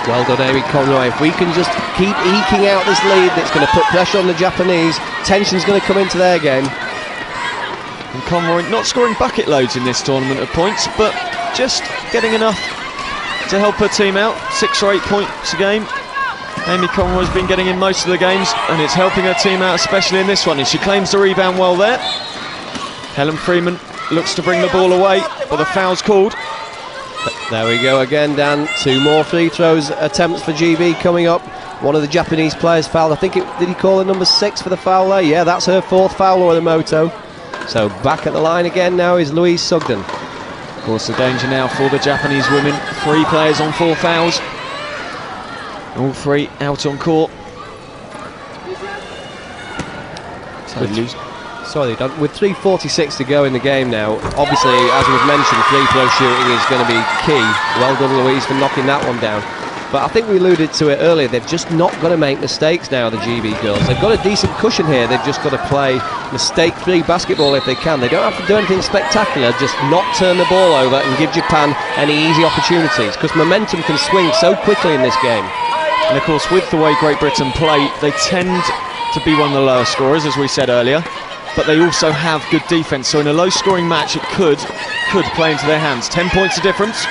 Well done, Amy Conroy. If we can just keep eking out this lead, that's going to put pressure on the Japanese. Tension's going to come into their game. And Conroy not scoring bucket loads in this tournament of points, but just getting enough to help her team out. 6 or 8 points a game. Amy Conroy's been getting in most of the games, and it's helping her team out, especially in this one. And she claims the rebound well there. Helen Freeman looks to bring the ball away, but the foul's called. There we go again, Dan. 2 more free throws attempts for GB coming up. One of the Japanese players fouled. I think did he call it number 6 for the foul there? Yeah, that's her 4th foul, Orimoto. So back at the line again now is Louise Sugden. Of course, the danger now for the Japanese women. 3 players on 4 fouls. All 3 out on court. Sorry, with 3:46 to go in the game now, obviously, as we've mentioned, free throw shooting is going to be key. Well done, Louise, for knocking that one down. But I think we alluded to it earlier, they've just not got to make mistakes now, the GB girls. They've got a decent cushion here, they've just got to play mistake-free basketball if they can. They don't have to do anything spectacular, just not turn the ball over and give Japan any easy opportunities, because momentum can swing so quickly in this game. And of course, with the way Great Britain play, they tend to be one of the lower scorers, as we said earlier, but they also have good defence, so in a low-scoring match it could play into their hands. 10 points of difference.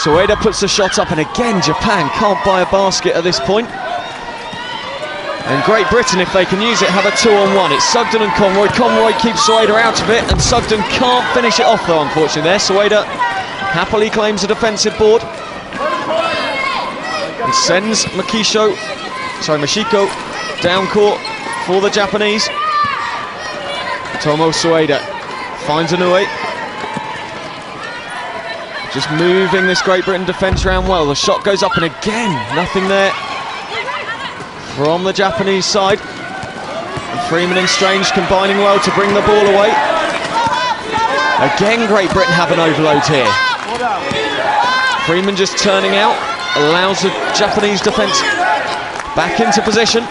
Soeda puts the shot up, and again Japan can't buy a basket at this point. And Great Britain, if they can use it, have a 2-on-1. It's Sugden and Conroy. Conroy keeps Soeda out of it, and Sugden can't finish it off though, unfortunately there. Soeda happily claims a defensive board and sends Mashiko down court for the Japanese. Tomo Soeda finds Inoue. Just moving this Great Britain defence around well. The shot goes up, and again, nothing there from the Japanese side. And Freeman and Strange combining well to bring the ball away. Again, Great Britain have an overload here. Freeman just turning out, allows the Japanese defence back into position.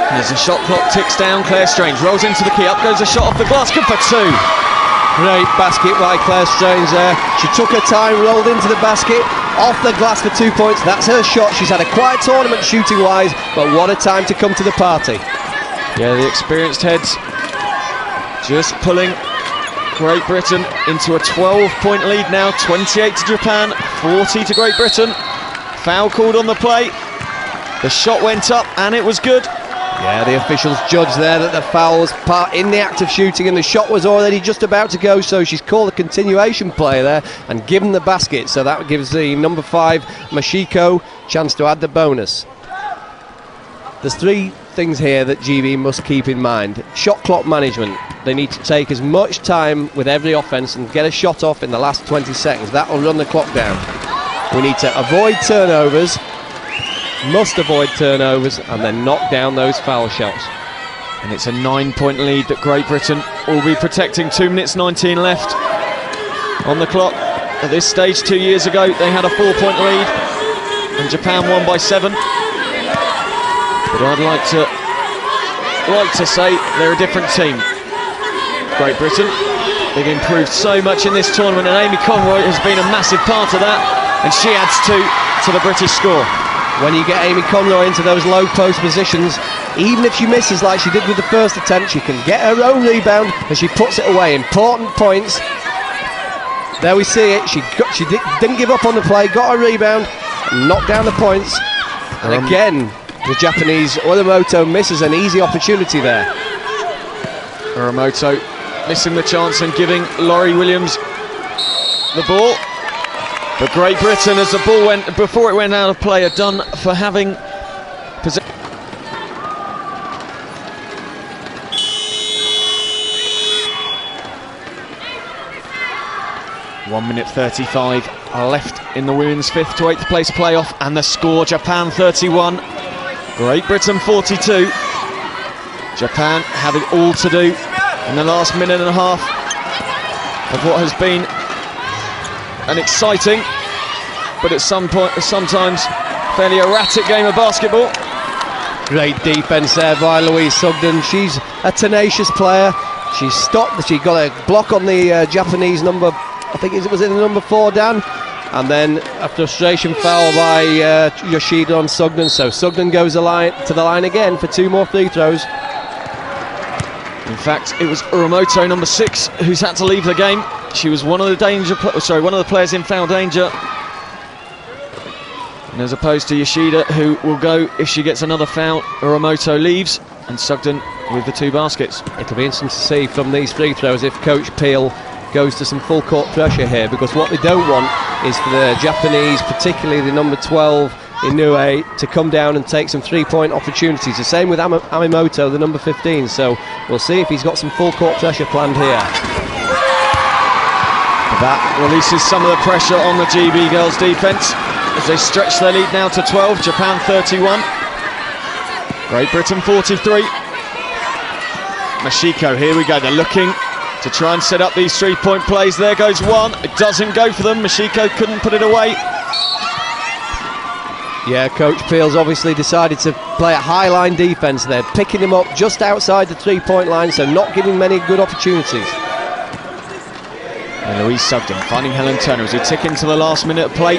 And as the shot clock ticks down, Claire Strange rolls into the key. Up goes a shot off the glass, good for 2. Great basket by Claire Strange there. She took her time, rolled into the basket, off the glass for 2 points. That's her shot. She's had a quiet tournament shooting wise, but what a time to come to the party. Yeah, the experienced heads just pulling Great Britain into a 12-point lead now. 28 to Japan, 40 to Great Britain. Foul called on the play. The shot went up and it was good. Yeah, the officials judged there that the foul was part in the act of shooting, and the shot was already just about to go, so she's called a continuation play there and given the basket, so that gives the number 5 Mashiko chance to add the bonus. There's 3 things here that GB must keep in mind. Shot clock management. They need to take as much time with every offence and get a shot off in the last 20 seconds. That will run the clock down. We need to avoid turnovers, must avoid turnovers, and then knock down those foul shots. And it's a 9-point lead that Great Britain will be protecting. 2 minutes 19 left on the clock. At this stage 2 years ago they had a 4-point lead and Japan won by 7. But I'd like to say they're a different team. Great Britain, they've improved so much in this tournament, and Amy Conroy has been a massive part of that, and she adds 2 to the British score. When you get Amy Conroy into those low post positions, even if she misses like she did with the first attempt, she can get her own rebound and she puts it away. Important points. There we see it. She didn't give up on the play, got a rebound, knocked down the points. And again, the Japanese Orimoto misses an easy opportunity there. Orimoto missing the chance and giving Laurie Williams the ball. But Great Britain, as the ball went, before it went out of play, are done for having possession. 1 minute 35 left in the women's 5th to 8th place playoff, and the score: Japan 31, Great Britain 42. Japan had it all to do in the last minute and a half of what has been an exciting, but at some point, sometimes fairly erratic game of basketball. Great defence there by Louise Sugden. She's a tenacious player. She stopped. She got a block on the Japanese number. I think it was in the number 4, Dan. And then a frustration foul by Yoshida on Sugden. So Sugden goes to the line again for 2 more free throws. In fact, it was Uramoto, number 6, who's had to leave the game. She was one of the players in foul danger. And as opposed to Yoshida, who will go if she gets another foul, Uramoto leaves, and Sugden with the 2 baskets. It'll be interesting to see from these free throws if Coach Peel goes to some full court pressure here, because what they don't want is for the Japanese, particularly the number 12 Inoue, to come down and take some 3-point opportunities. The same with Amimoto, the number 15. So we'll see if he's got some full court pressure planned here. That releases some of the pressure on the GB girls' defence as they stretch their lead now to 12. Japan 31, Great Britain 43. Mashiko, here we go. They're looking to try and set up these 3-point plays. There goes one. It doesn't go for them. Mashiko couldn't put it away. Yeah, Coach Peel's obviously decided to play a high-line defence there, picking him up just outside the 3-point line, so not giving many good opportunities. And Louise Sugden finding Helen Turner as we tick into the last minute of play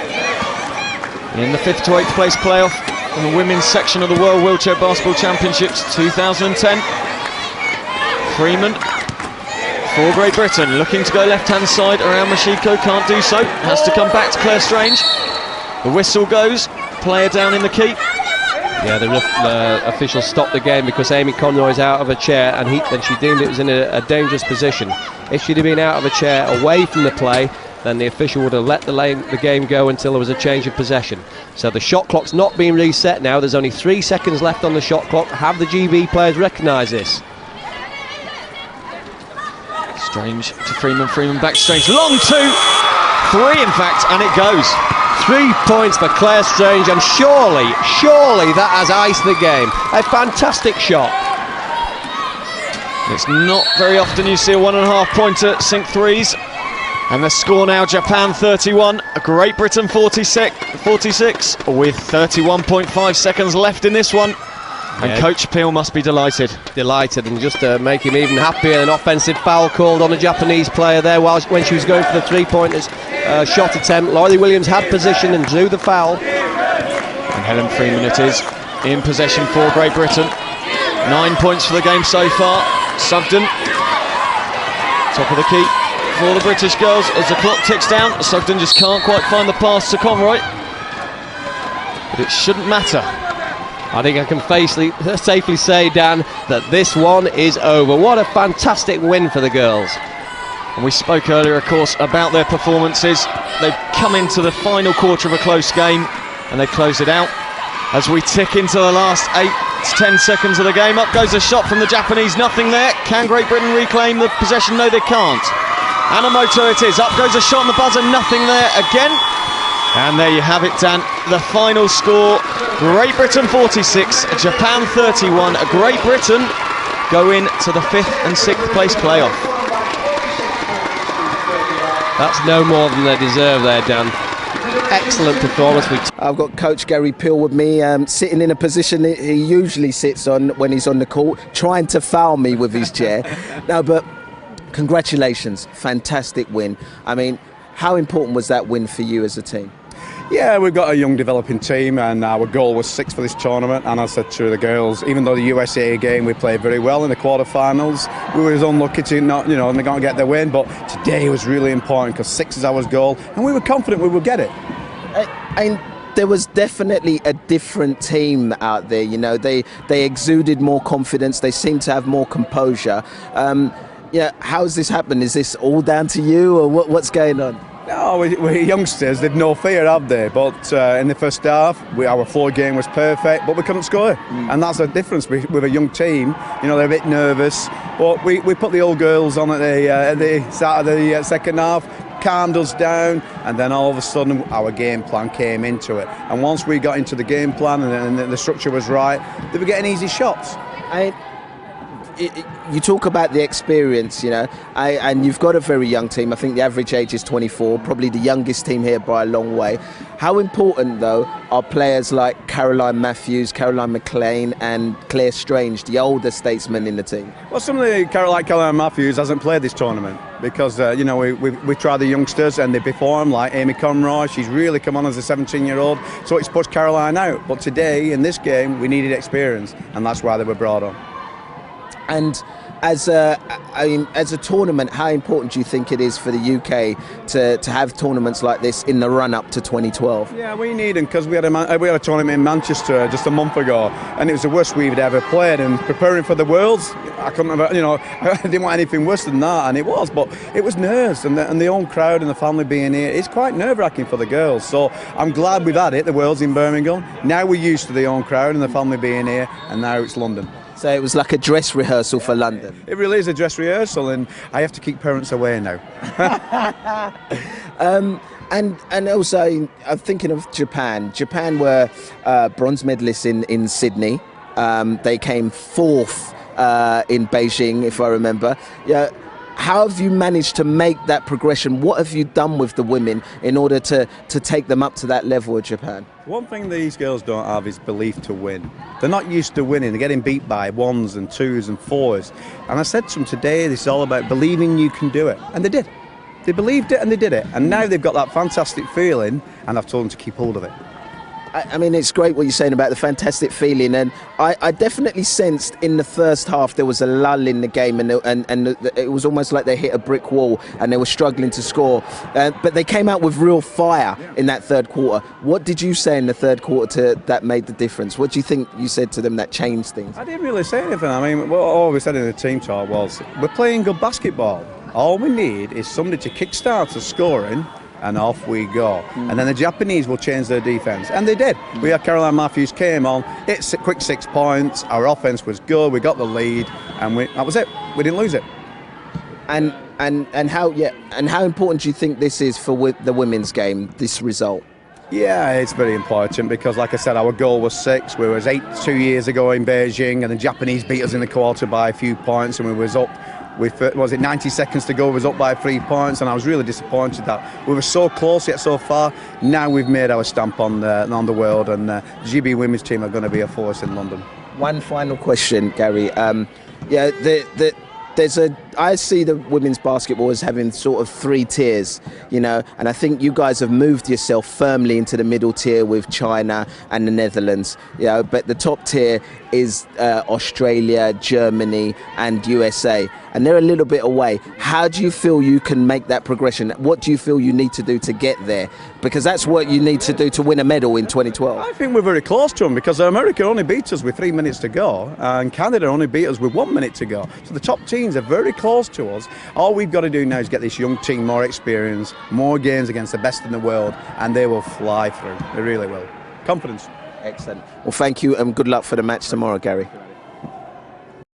in the 5th to 8th place playoff in the women's section of the World Wheelchair Basketball Championships 2010. Freeman for Great Britain, looking to go left-hand side around Mashiko, can't do so, has to come back to Claire Strange. The whistle goes, player down in the key. Yeah, the official stopped the game because Amy Conroy's out of a chair, and she deemed it was in a dangerous position. If she'd have been out of a chair away from the play, then the official would have let the game go until there was a change of possession. So the shot clock's not being reset now. There's only 3 seconds left on the shot clock. Have the GB players recognise this? Strange to Freeman, Freeman back to Strange, long 2, 3 in fact, and it goes. 3 points for Claire Strange, and surely that has iced the game. A fantastic shot. It's not very often you see a 1.5 pointer sink 3s. And the score now: Japan 31, Great Britain 46, with 31.5 seconds left in this one. And yeah, Coach Peel must be delighted. Delighted, and just to make him even happier, an offensive foul called on a Japanese player there when she was going for the 3-pointers shot attempt. Laurie Williams had position and drew the foul. And Helen Freeman it is, in possession for Great Britain. 9 points for the game so far. Sugden, top of the key for the British girls as the clock ticks down. Sugden just can't quite find the pass to Conroy. But it shouldn't matter. I think I can safely say, Dan, that this one is over. What a fantastic win for the girls. And we spoke earlier, of course, about their performances. They've come into the final quarter of a close game and they closed it out. As we tick into the last 8 to 10 seconds of the game, up goes a shot from the Japanese, nothing there. Can Great Britain reclaim the possession? No, they can't. Anamoto it is, up goes a shot on the buzzer, nothing there again. And there you have it, Dan. The final score: Great Britain 46, Japan 31. Great Britain go in to the 5th and 6th place playoff. That's no more than they deserve there, Dan. Excellent performance. I've got Coach Gary Peel with me, sitting in a position that he usually sits on when he's on the court, trying to foul me with his chair. No, but congratulations, fantastic win. I mean, how important was that win for you as a team? Yeah, we've got a young developing team, and our goal was 6 for this tournament. And I said to the girls, even though the USA game we played very well in the quarterfinals, we were unlucky to not, not get the win. But today was really important because 6 is our goal, and we were confident we would get it. And there was definitely a different team out there. They exuded more confidence. They seemed to have more composure. How's this happened? Is this all down to you, or what's going on? No, we're youngsters. They've no fear, have they? But in the first half, our floor game was perfect, but we couldn't score. And that's the difference with a young team. They're a bit nervous, but we put the old girls on at the start of the second half, calmed us down, and then all of a sudden our game plan came into it. And once we got into the game plan and the structure was right, they were getting easy shots. You talk about the experience, you know, and you've got a very young team. I think the average age is 24, probably the youngest team here by a long way. How important, though, are players like Caroline Matthews, Caroline McLean and Claire Strange, the older statesmen in the team? Well, some of the Caroline Matthews hasn't played this tournament because, you know, we try the youngsters and they perform, like Amy Conroy. She's really come on as a 17-year-old, so it's pushed Caroline out. But today, in this game, we needed experience, and that's why they were brought on. And as a tournament, how important do you think it is for the UK to have tournaments like this in the run-up to 2012? Yeah, we need them because we had a tournament in Manchester just a month ago, and it was the worst we've ever played. And preparing for the Worlds, I couldn't have, you know, I didn't want anything worse than that, and it was. But it was nerves, and the home crowd and the family being here. It's quite nerve-wracking for the girls. So I'm glad we've had it. The Worlds in Birmingham. Now we're used to the home crowd and the family being here, and now it's London. So it was like a dress rehearsal for London. It really is a dress rehearsal, and I have to keep parents away now. And also, I'm thinking of Japan. Japan were bronze medalists in Sydney. They came fourth in Beijing, if I remember. Yeah. How have you managed to make that progression? What have you done with the women in order to take them up to that level of Japan? One thing these girls don't have is belief to win. They're not used to winning. They're getting beat by ones and twos and fours. And I said to them today, this is all about believing you can do it. And they did. They believed it and they did it. And now they've got that fantastic feeling, and I've told them to keep hold of it. I mean, it's great what you're saying about the fantastic feeling, and I definitely sensed in the first half there was a lull in the game, and it was almost like they hit a brick wall and they were struggling to score. But they came out with real fire in that third quarter. What did you say in the third quarter that made the difference? What do you think you said to them that changed things? I didn't really say anything. I mean, what I always said in the team talk was, we're playing good basketball. All we need is somebody to kickstart the scoring, and off we go. And then the Japanese will change their defence, and they did. We had Caroline Matthews came on, it's a quick 6 points, our offence was good, we got the lead, and that was it. We didn't lose it. And how important do you think this is for the women's game, this result? Yeah, it's very important because, like I said, our goal was 6. We was 8 2 years ago in Beijing, and the Japanese beat us in the quarter by a few points, and we was up with, 90 seconds to go, we was up by 3 points, and I was really disappointed that we were so close yet so far. Now we've made our stamp on the world, and the GB women's team are going to be a force in London. One final question, Gary. I see the women's basketball as having sort of 3 tiers, you know, and I think you guys have moved yourself firmly into the middle tier with China and the Netherlands, you know, but the top tier is Australia, Germany and USA, and they're a little bit away. How do you feel you can make that progression? What do you feel you need to do to get there? Because that's what you need to do to win a medal in 2012. I think we're very close to them because America only beat us with 3 minutes to go, and Canada only beat us with 1 minute to go. So the top teams are very close to us. All we've got to do now is get this young team more experience, more games against the best in the world, and they will fly through. They really will. Confidence. Excellent. Well, thank you and good luck for the match tomorrow, Gary.